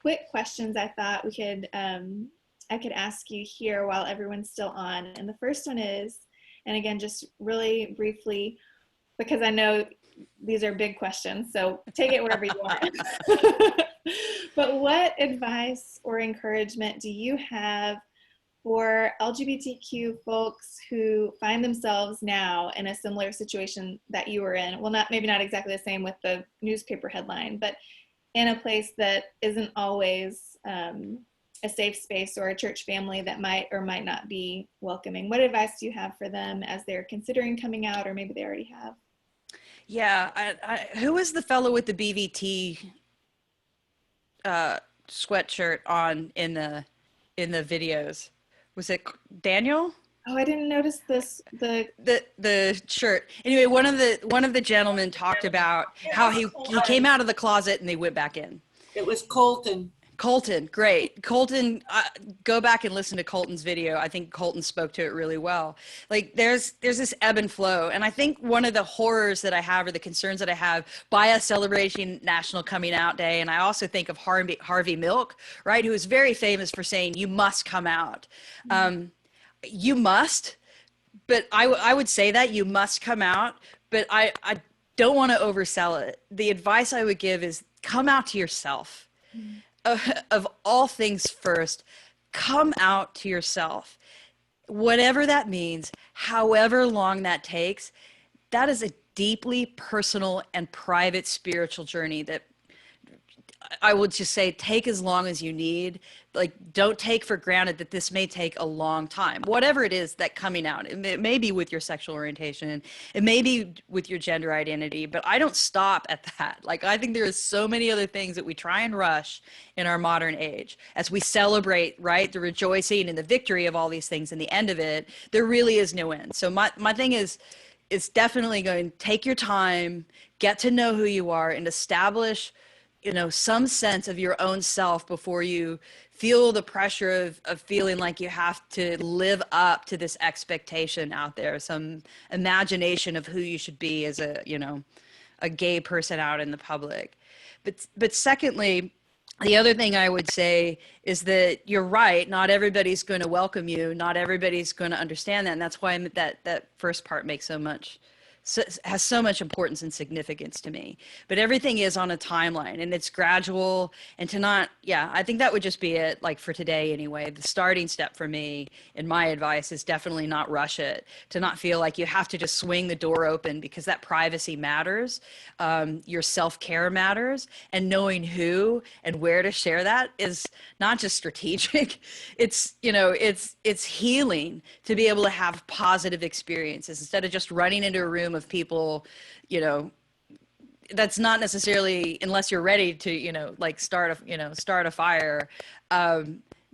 quick questions I thought I could ask you here while everyone's still on. And the first one is, and again, just really briefly, because I know these are big questions, so take it wherever you want. But what advice or encouragement do you have for LGBTQ folks who find themselves now in a similar situation that you were in? Well, maybe not exactly the same with the newspaper headline, but in a place that isn't always a safe space or a church family that might or might not be welcoming. What advice do you have for them as they're considering coming out, or maybe they already have? Yeah, who was the fellow with the BVT sweatshirt on in the videos? Was it Daniel? Oh, I didn't notice this. The shirt. Anyway, one of the gentlemen talked about how he came out of the closet and they went back in. It was Colton. Colton, great. Colton, go back and listen to Colton's video. I think Colton spoke to it really well. Like there's this ebb and flow. And I think one of the horrors that I have, or the concerns that I have by us celebrating National Coming Out Day, and I also think of Harvey Milk, right, who is very famous for saying, you must come out. You must, but I would say that you must come out, but I don't want to oversell it. The advice I would give is come out to yourself. Of all things first, come out to yourself. Whatever that means, however long that takes, that is a deeply personal and private spiritual journey that I would just say take as long as you need. Like, don't take for granted that this may take a long time. Whatever it is that coming out, it may be with your sexual orientation, it may be with your gender identity, but I don't stop at that. Like, I think there is so many other things that we try and rush in our modern age as we celebrate, right, the rejoicing and the victory of all these things. In the end of it, there really is no end. So my thing is, it's definitely going to take your time, get to know who you are, and establish some sense of your own self before you feel the pressure of feeling like you have to live up to this expectation out there, some imagination of who you should be as a gay person out in the public. But secondly, the other thing I would say is that you're right. Not everybody's going to welcome you. Not everybody's going to understand that. And that's why that first part makes so much has so much importance and significance to me. But everything is on a timeline and it's gradual. And to not, yeah, I think that would just be it, like for today anyway. The starting step for me, and my advice, is definitely not rush it, to not feel like you have to just swing the door open, because that privacy matters. Your self-care matters, and knowing who and where to share that is not just strategic. It's, you know, it's healing to be able to have positive experiences instead of just running into a room of people, you know, that's not necessarily, unless you're ready to, you know, like start a fire.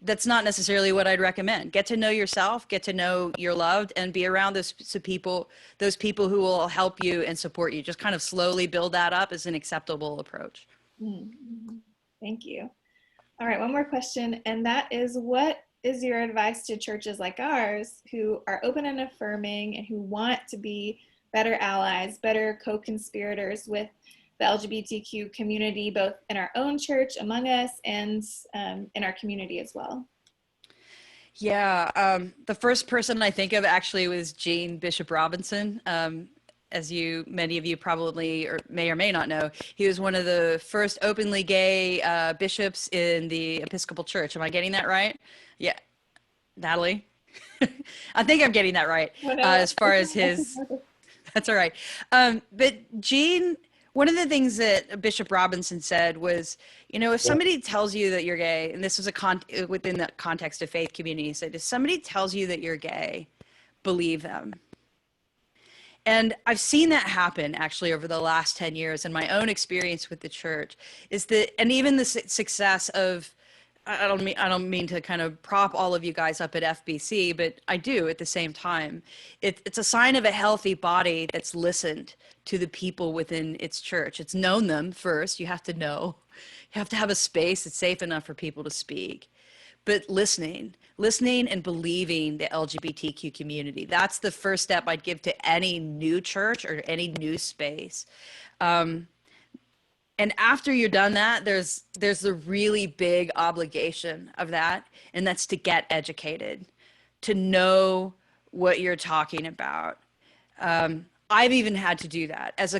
That's not necessarily what I'd recommend. Get to know yourself, get to know you're loved, and be around those people who will help you and support you. Just kind of slowly build that up is an acceptable approach. Mm-hmm. Thank you. All right, one more question, and that is, what is your advice to churches like ours who are open and affirming and who want to be better allies, better co-conspirators with the LGBTQ community, both in our own church, among us, and in our community as well? Yeah, the first person I think of actually was Jean Bishop Robinson. As many of you probably or may not know, he was one of the first openly gay bishops in the Episcopal Church. Am I getting that right? Yeah, Natalie? I think I'm getting that right. As far as his, that's all right. But Jean, one of the things that Bishop Robinson said was, you know, if somebody tells you that you're gay, and this was within the context of faith community, he said, if somebody tells you that you're gay, believe them. And I've seen that happen actually over the last 10 years in my own experience with the church, is that, and even the success of, I don't mean to kind of prop all of you guys up at FBC, but I do at the same time. It's a sign of a healthy body that's listened to the people within its church. It's known them first. You have to know. You have to have a space that's safe enough for people to speak. But listening and believing the LGBTQ community. That's the first step I'd give to any new church or any new space. And after you're done that, there's a really big obligation of that, and that's to get educated, to know what you're talking about. I've even had to do that as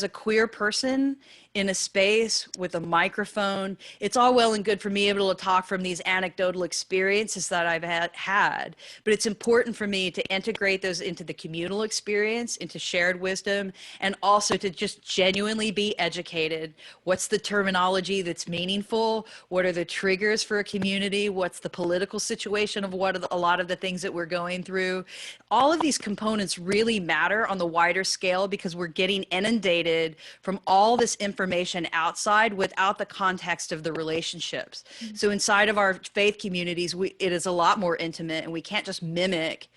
a queer person in a space with a microphone. It's all well and good for me able to talk from these anecdotal experiences that I've had, but it's important for me to integrate those into the communal experience, into shared wisdom, and also to just genuinely be educated. What's the terminology that's meaningful? What are the triggers for a community? What's the political situation of a lot of the things that we're going through? All of these components really matter on the wider scale, because we're getting inundated from all this information outside without the context of the relationships. So inside of our faith communities, it is a lot more intimate, and we can't just mimic,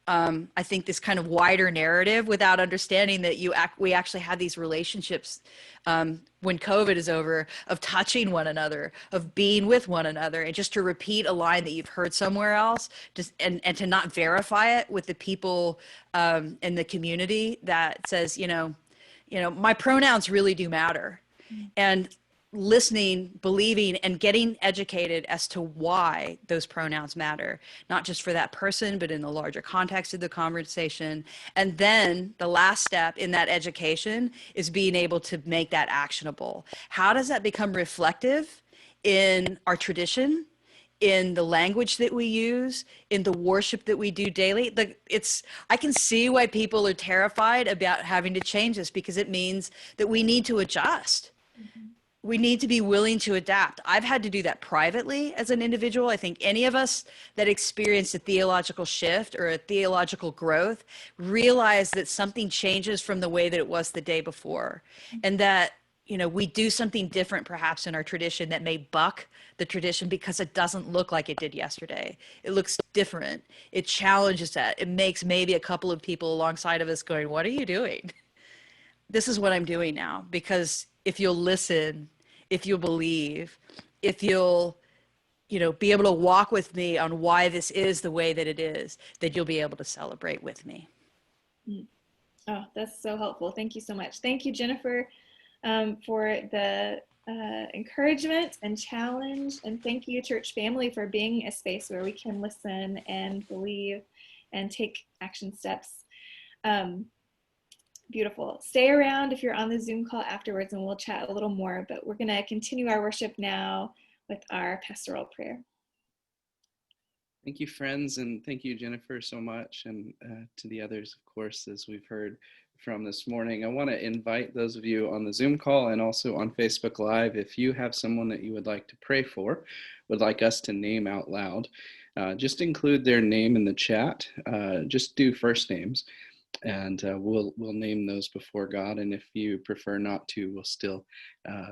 I think, this kind of wider narrative without understanding that we actually have these relationships when COVID is over, of touching one another, of being with one another. And just to repeat a line that you've heard somewhere else, and to not verify it with the people in the community that says, you know, my pronouns really do matter. And listening, believing, and getting educated as to why those pronouns matter, not just for that person, but in the larger context of the conversation. And then the last step in that education is being able to make that actionable. How does that become reflective in our tradition, in the language that we use, in the worship that we do daily? I can see why people are terrified about having to change this, because it means that we need to adjust. We need to be willing to adapt. I've had to do that privately as an individual. I think any of us that experienced a theological shift or a theological growth realize that something changes from the way that it was the day before, and that, you know, we do something different perhaps in our tradition that may buck the tradition because it doesn't look like it did yesterday. It looks different. It challenges that. It makes maybe a couple of people alongside of us going, what are you doing? This is what I'm doing now. Because if you'll listen, if you'll believe, if you'll, you know, be able to walk with me on why this is the way that it is, that you'll be able to celebrate with me. Oh, that's so helpful. Thank you so much. Thank you, Jennifer, for the encouragement and challenge. And thank you, church family, for being a space where we can listen and believe and take action steps. Beautiful. Stay around if you're on the Zoom call afterwards and we'll chat a little more, but we're going to continue our worship now with our pastoral prayer. Thank you, friends, and thank you, Jennifer, so much, and to the others, of course, as we've heard from this morning. I want to invite those of you on the Zoom call and also on Facebook Live, if you have someone that you would like to pray for, would like us to name out loud, just include their name in the chat. Just do first names, and we'll name those before God. And if you prefer not to, we'll still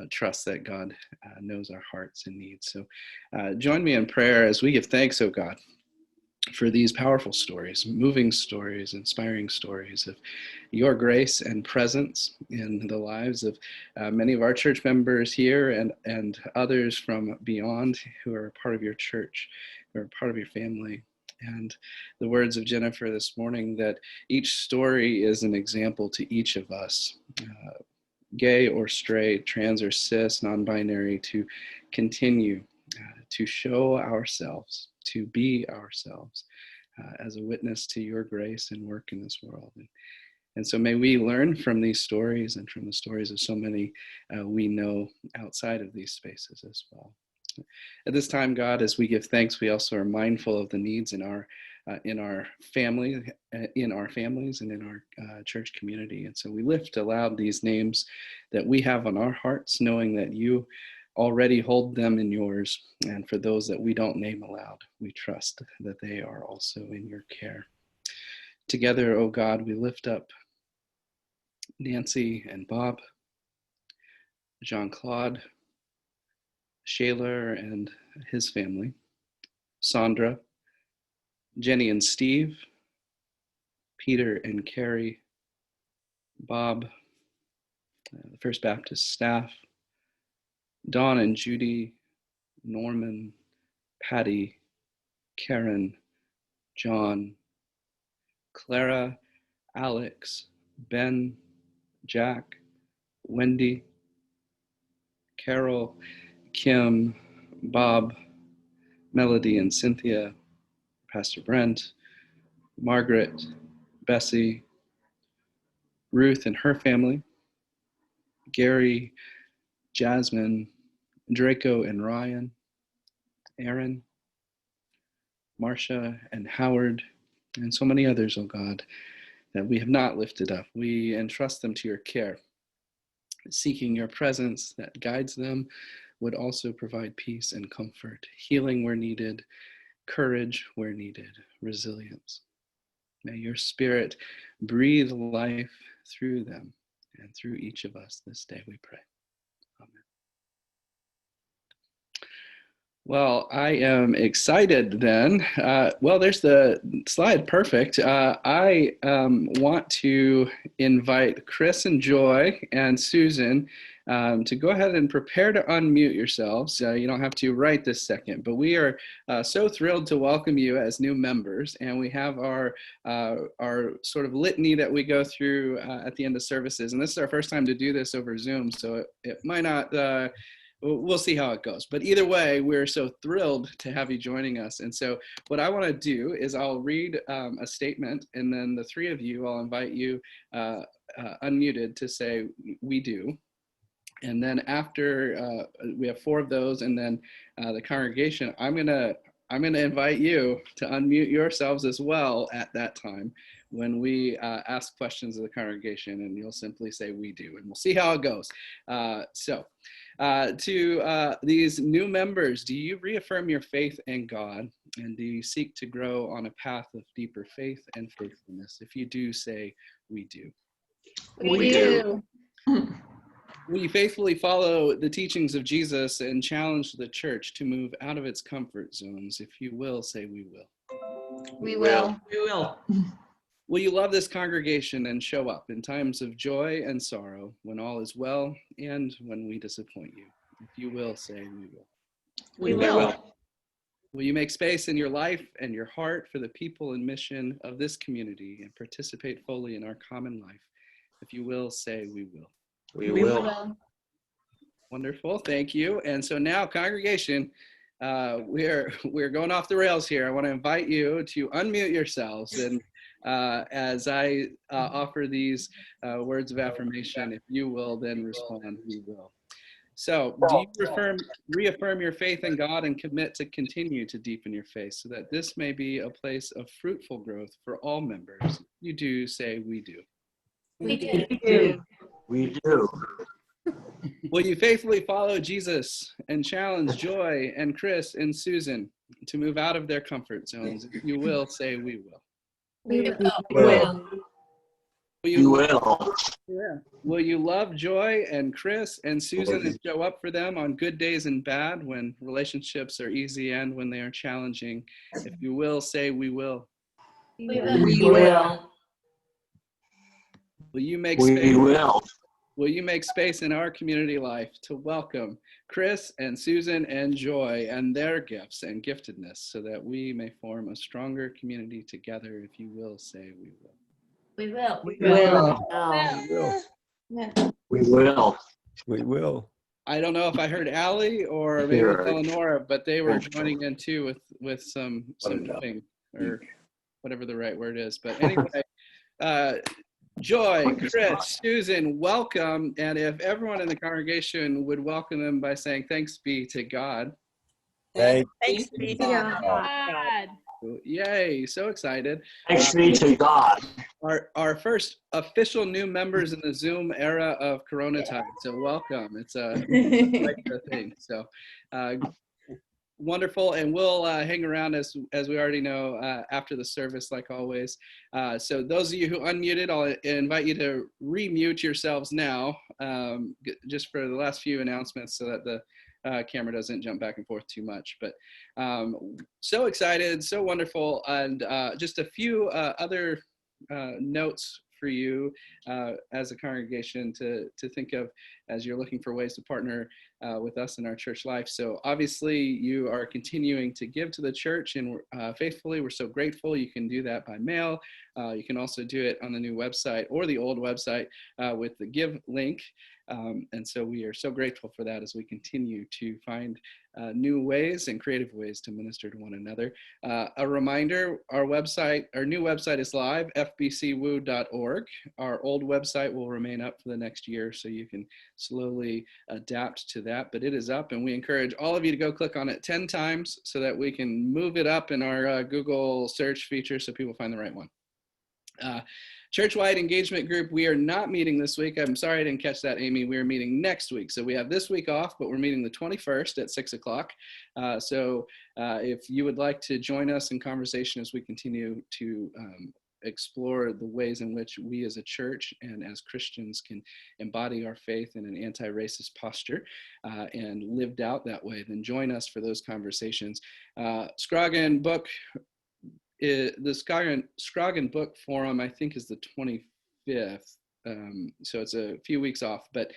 trust that God knows our hearts and needs. So join me in prayer as we give thanks, oh God, for these powerful stories, moving stories, inspiring stories of your grace and presence in the lives of many of our church members here and others from beyond who are part of your church, who are part of your family. And the words of Jennifer this morning, that each story is an example to each of us, gay or straight, trans or cis, non-binary, to continue to show ourselves, to be ourselves as a witness to your grace and work in this world. And so may we learn from these stories and from the stories of so many we know outside of these spaces as well. At this time, God, as we give thanks, we also are mindful of the needs in our family, in our families, and in our church community. And so we lift aloud these names that we have on our hearts, knowing that you already hold them in yours. And for those that we don't name aloud, we trust that they are also in your care. Together, oh God, we lift up Nancy and Bob, Jean-Claude, Shaler and his family, Sandra, Jenny and Steve, Peter and Carrie, Bob, the First Baptist staff, Dawn and Judy, Norman, Patty, Karen, John, Clara, Alex, Ben, Jack, Wendy, Carol, Kim, Bob, Melody and Cynthia, Pastor Brent, Margaret, Bessie, Ruth and her family, Gary, Jasmine, Draco and Ryan, Aaron, Marcia and Howard, and so many others, oh God, that we have not lifted up. We entrust them to your care, seeking your presence that guides them, would also provide peace and comfort, healing where needed, courage where needed, resilience. May your Spirit breathe life through them and through each of us this day, we pray. Amen. Well, I am excited then. Well, there's the slide. Perfect. I want to invite Chris and Joy and Susan to go ahead and prepare to unmute yourselves. You don't have to right this second, but we are so thrilled to welcome you as new members. And we have our sort of litany that we go through at the end of services. And this is our first time to do this over Zoom, so it might not... we'll see how it goes. But either way, we're so thrilled to have you joining us. And so what I want to do is I'll read a statement, and then the three of you, I'll invite you unmuted to say, we do. And then after we have four of those, and then the congregation, I'm gonna invite you to unmute yourselves as well at that time when we ask questions of the congregation, and you'll simply say, we do, and we'll see how it goes. To these new members, do you reaffirm your faith in God, and do you seek to grow on a path of deeper faith and faithfulness? If you do, say, we do. We do. Will you faithfully follow the teachings of Jesus and challenge the church to move out of its comfort zones? If you will, say, we will. We will. We will. Will you love this congregation and show up in times of joy and sorrow, when all is well and when we disappoint you? If you will, say, we will. We will. Will you make space in your life and your heart for the people and mission of this community and participate fully in our common life? If you will, say, we will. We will. Wonderful, thank you. And so now, congregation, we're going off the rails here. I want to invite you to unmute yourselves, and as I offer these words of affirmation. If you will, then respond, we will. So, do you reaffirm your faith in God and commit to continue to deepen your faith so that this may be a place of fruitful growth for all members? You do say we do. We do. We do. Will you faithfully follow Jesus and challenge Joy and Chris and Susan to move out of their comfort zones? If you will, say we will. We Will. Will You will. Yeah. Will you love Joy and Chris and Susan and show up for them on good days and bad, when relationships are easy and when they are challenging? If you will, say we will. We will. Will you make We space? will. Will you make space in our community life to welcome Chris and Susan and Joy and their gifts and giftedness so that we may form a stronger community together? If you will, say we will. We will. We will. We will. We will. I don't know if I heard Allie or maybe Eleanora, but they were joining in too with some moving, or whatever the right word is. But anyway, Joy, Chris, Susan, welcome. And if everyone in the congregation would welcome them by saying thanks be to God. Thanks be to God. Yay, so excited. Thanks be to God. Our first official new members in the Zoom era of Corona time. So welcome. It's a regular thing. So wonderful. And we'll hang around as we already know after the service, like always. So those of you who unmuted, I'll invite you to remute yourselves now, just for the last few announcements so that the camera doesn't jump back and forth too much. But so excited, so wonderful. And just a few other notes for you as a congregation to think of as you're looking for ways to partner with us in our church life. So obviously you are continuing to give to the church and faithfully. We're so grateful. You can do that by mail. You can also do it on the new website or the old website with the give link. And so we are so grateful for that as we continue to find new ways and creative ways to minister to one another. A reminder, our new website is live, fbcwoo.org. Our old website will remain up for the next year, so you can slowly adapt to that, but it is up, and we encourage all of you to go click on it 10 times so that we can move it up in our Google search feature so people find the right one. Church-wide engagement group, we are not meeting this week. I'm sorry I didn't catch that, Amy. We are meeting next week. So we have this week off, but we're meeting the 21st at 6 o'clock. So if you would like to join us in conversation as we continue to explore the ways in which we as a church and as Christians can embody our faith in an anti-racist posture and lived out that way, then join us for those conversations. Scroggin book. The Scroggin Book Forum, I think, is the 25th. So it's a few weeks off, but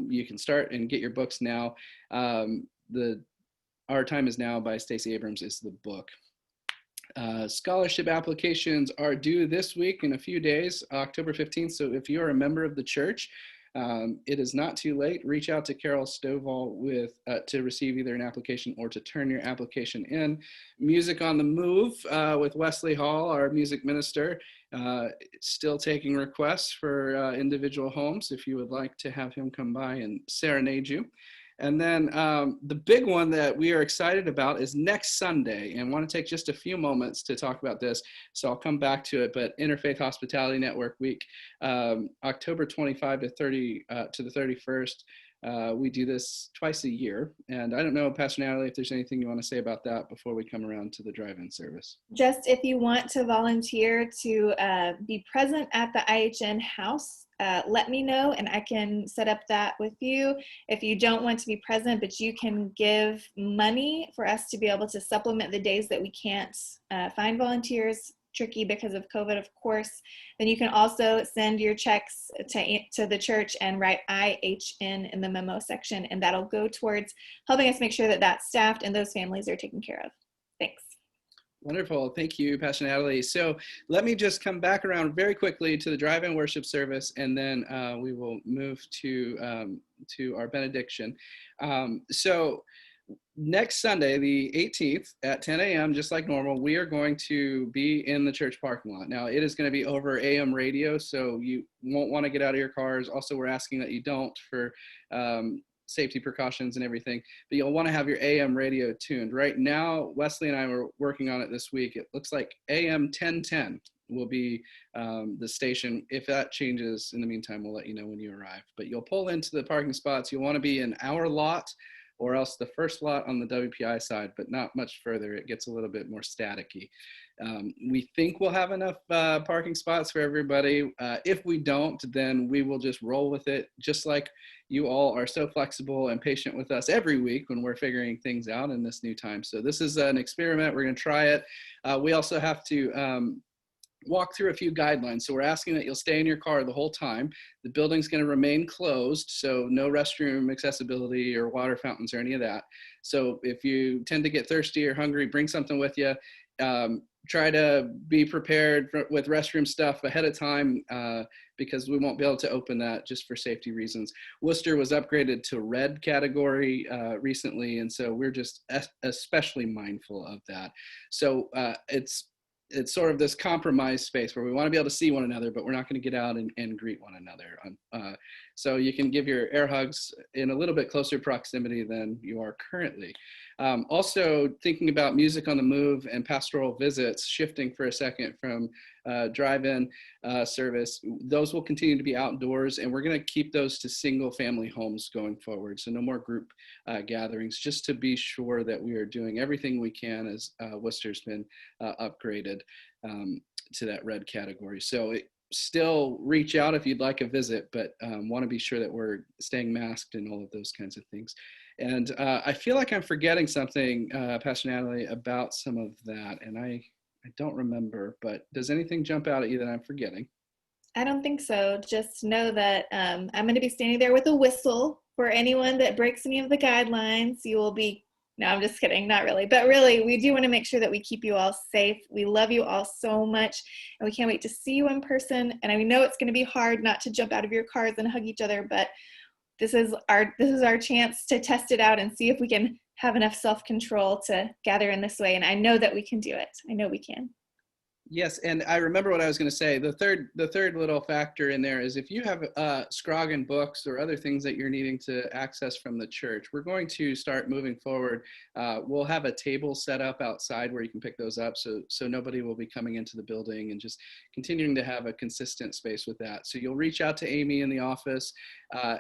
you can start and get your books now. Our Time Is Now by Stacey Abrams is the book. Scholarship applications are due this week in a few days, October 15th. So if you're a member of the church, it is not too late. Reach out to Carol Stovall to receive either an application or to turn your application in. Music on the Move with Wesley Hall, our music minister, still taking requests for individual homes if you would like to have him come by and serenade you. And then the big one that we are excited about is next Sunday, and want to take just a few moments to talk about this. So I'll come back to it, but Interfaith Hospitality Network Week, October 25 to the 31st. We do this twice a year. And I don't know, Pastor Natalie, if there's anything you want to say about that before we come around to the drive-in service. Just if you want to volunteer to be present at the IHN house, let me know and I can set up that with you. If you don't want to be present, but you can give money for us to be able to supplement the days that we can't find volunteers, tricky because of COVID, of course, then you can also send your checks to the church and write IHN in the memo section, and that'll go towards helping us make sure that that's staffed and those families are taken care of. Thanks. Wonderful. Thank you, Pastor Natalie. So let me just come back around very quickly to the drive-in worship service, and then we will move to our benediction. So next Sunday, the 18th at 10 a.m., just like normal, we are going to be in the church parking lot. Now, it is going to be over AM radio, so you won't want to get out of your cars. Also, we're asking that you don't for safety precautions and everything, but you'll want to have your AM radio tuned. Right now, Wesley and I were working on it this week. It looks like AM 1010 will be the station. If that changes in the meantime, we'll let you know when you arrive. But you'll pull into the parking spots. You'll want to be in our lot or else the first lot on the WPI side, but not much further. It gets a little bit more staticky. We think we'll have enough parking spots for everybody. If we don't, then we will just roll with it, just like you all are so flexible and patient with us every week when we're figuring things out in this new time. So this is an experiment. We're going to try it. We also have to walk through a few guidelines. So we're asking that you'll stay in your car the whole time. The building's going to remain closed, so no restroom accessibility or water fountains or any of that. So if you tend to get thirsty or hungry, bring something with you. Try to be prepared with restroom stuff ahead of time because we won't be able to open that just for safety reasons. Worcester was upgraded to red category recently, and so we're just especially mindful of that. So it's sort of this compromise space where we want to be able to see one another, but we're not going to get out and greet one another. So you can give your air hugs in a little bit closer proximity than you are currently. Also thinking about music on the move and pastoral visits, shifting for a second from drive-in service, those will continue to be outdoors, and we're going to keep those to single family homes going forward. So no more group gatherings, just to be sure that we are doing everything we can as Worcester's been upgraded to that red category. So still reach out if you'd like a visit, but want to be sure that we're staying masked and all of those kinds of things. And I feel like I'm forgetting something, Pastor Natalie, about some of that, and I don't remember, but does anything jump out at you that I'm forgetting? I don't think so. Just know that I'm going to be standing there with a whistle for anyone that breaks any of the guidelines. You will be, no, I'm just kidding, not really. But really, we do want to make sure that we keep you all safe. We love you all so much, and we can't wait to see you in person. And I know it's going to be hard not to jump out of your cars and hug each other, but this is our chance to test it out and see if we can have enough self-control to gather in this way. And I know that we can do it. I know we can. Yes, and I remember what I was going to say. The third little factor in there is if you have Scroggin books or other things that you're needing to access from the church, we're going to start moving forward. We'll have a table set up outside where you can pick those up, so nobody will be coming into the building, and just continuing to have a consistent space with that. So you'll reach out to Amy in the office,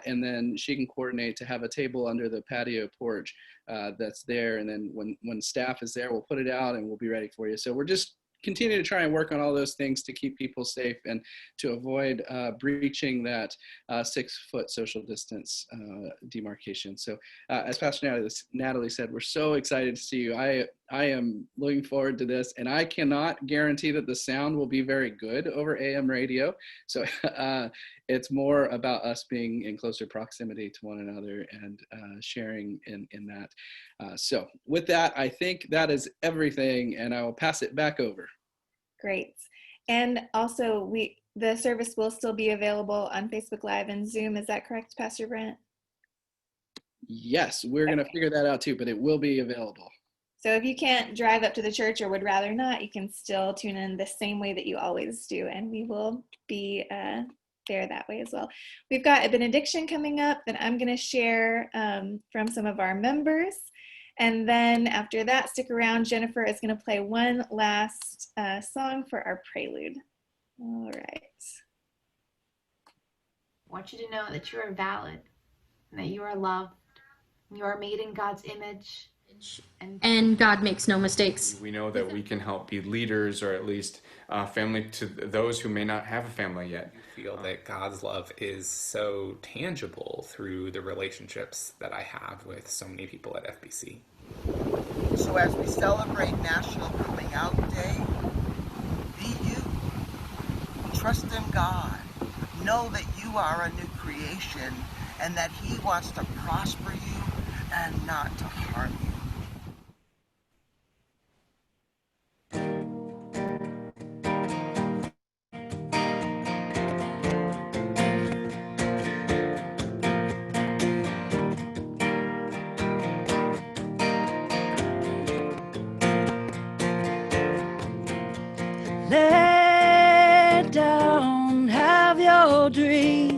and then she can coordinate to have a table under the patio porch that's there. And then when staff is there, we'll put it out and we'll be ready for you. So we're just continue to try and work on all those things to keep people safe and to avoid breaching that 6-foot social distance demarcation. So as Pastor Natalie said, we're so excited to see you. I am looking forward to this, and I cannot guarantee that the sound will be very good over AM radio. So it's more about us being in closer proximity to one another and sharing in that. So with that, I think that is everything, and I will pass it back over. Great. And also, the service will still be available on Facebook Live and Zoom. Is that correct, Pastor Brent? Yes, we're going to figure that out too, but it will be available. So if you can't drive up to the church or would rather not, you can still tune in the same way that you always do, and we will be there that way as well. We've got a benediction coming up that I'm going to share from some of our members. And then after that, stick around. Jennifer is going to play one last song for our prelude. All right. I want you to know that you are valid and that you are loved. You are made in God's image. And God makes no mistakes. We know that we can help be leaders, or at least family to those who may not have a family yet. I feel that God's love is so tangible through the relationships that I have with so many people at FBC. So as we celebrate National Coming Out Day, be you. Trust in God. Know that you are a new creation and that He wants to prosper you and not to harm you. Lay down, have your dream.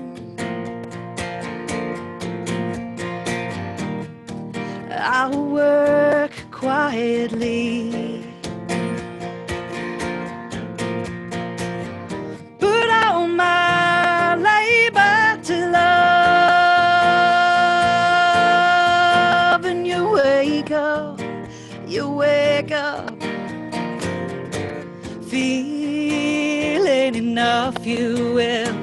I'll work quietly. Put out my labor to love, and you wake up, feeling enough. You will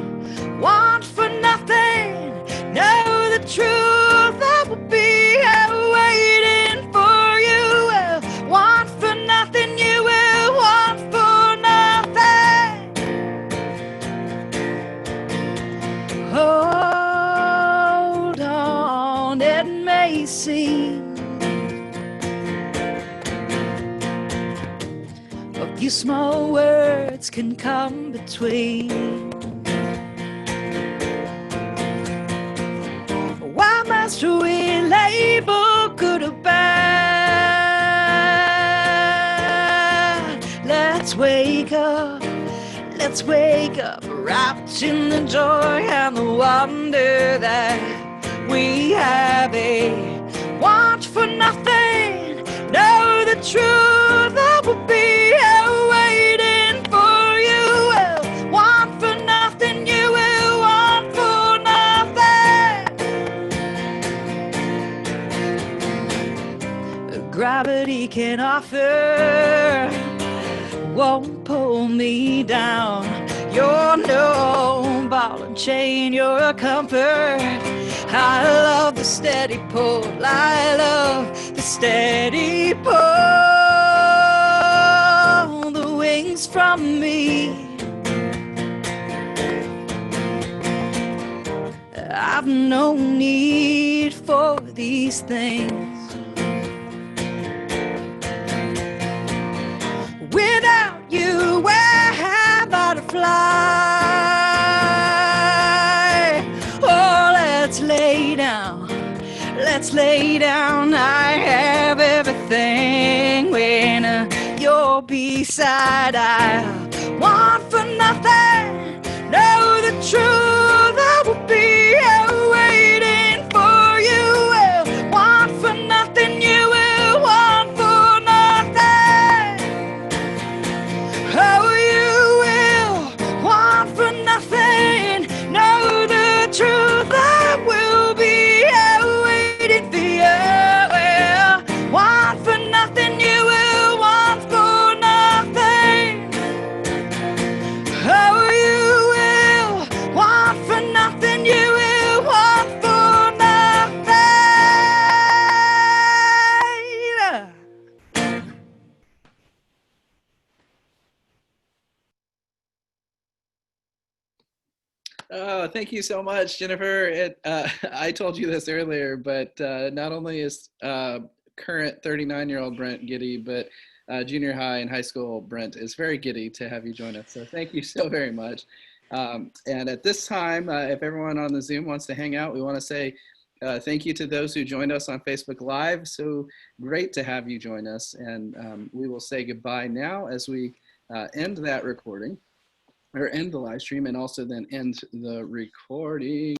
want for nothing, know the truth that will be waiting for you. Will want for nothing, you will want for nothing. Hold on, it may seem a few small words can come between. Why must we label good or bad? Let's wake up, wrapped in the joy and the wonder that we have a want for nothing, know the truth that will be waiting for you. Will want for nothing, you will want for nothing. Gravity can offer, won't pull me down. You're no ball and chain, you're a comfort. I love the steady pull, I love the steady pull. The wings from me, I've no need for these things. Without you, where have I to fly? Oh, let's lay down, I have everything when you're beside. I want for nothing, know the truth, I will be waiting for you. Will want for nothing, you will want for nothing. Oh, you will want for nothing, know the truth, I will be waiting for you. Well, want for nothing, you will want for nothing. Oh, you will want for nothing, you will want for nothing. Oh, thank you so much, Jennifer. I told you this earlier, but not only is current 39-year-old Brent giddy, but junior high and high school Brent is very giddy to have you join us. So thank you so very much. And at this time, if everyone on the Zoom wants to hang out, we want to say thank you to those who joined us on Facebook Live. So great to have you join us. And we will say goodbye now as we end that recording, or end the live stream, and also then end the recording.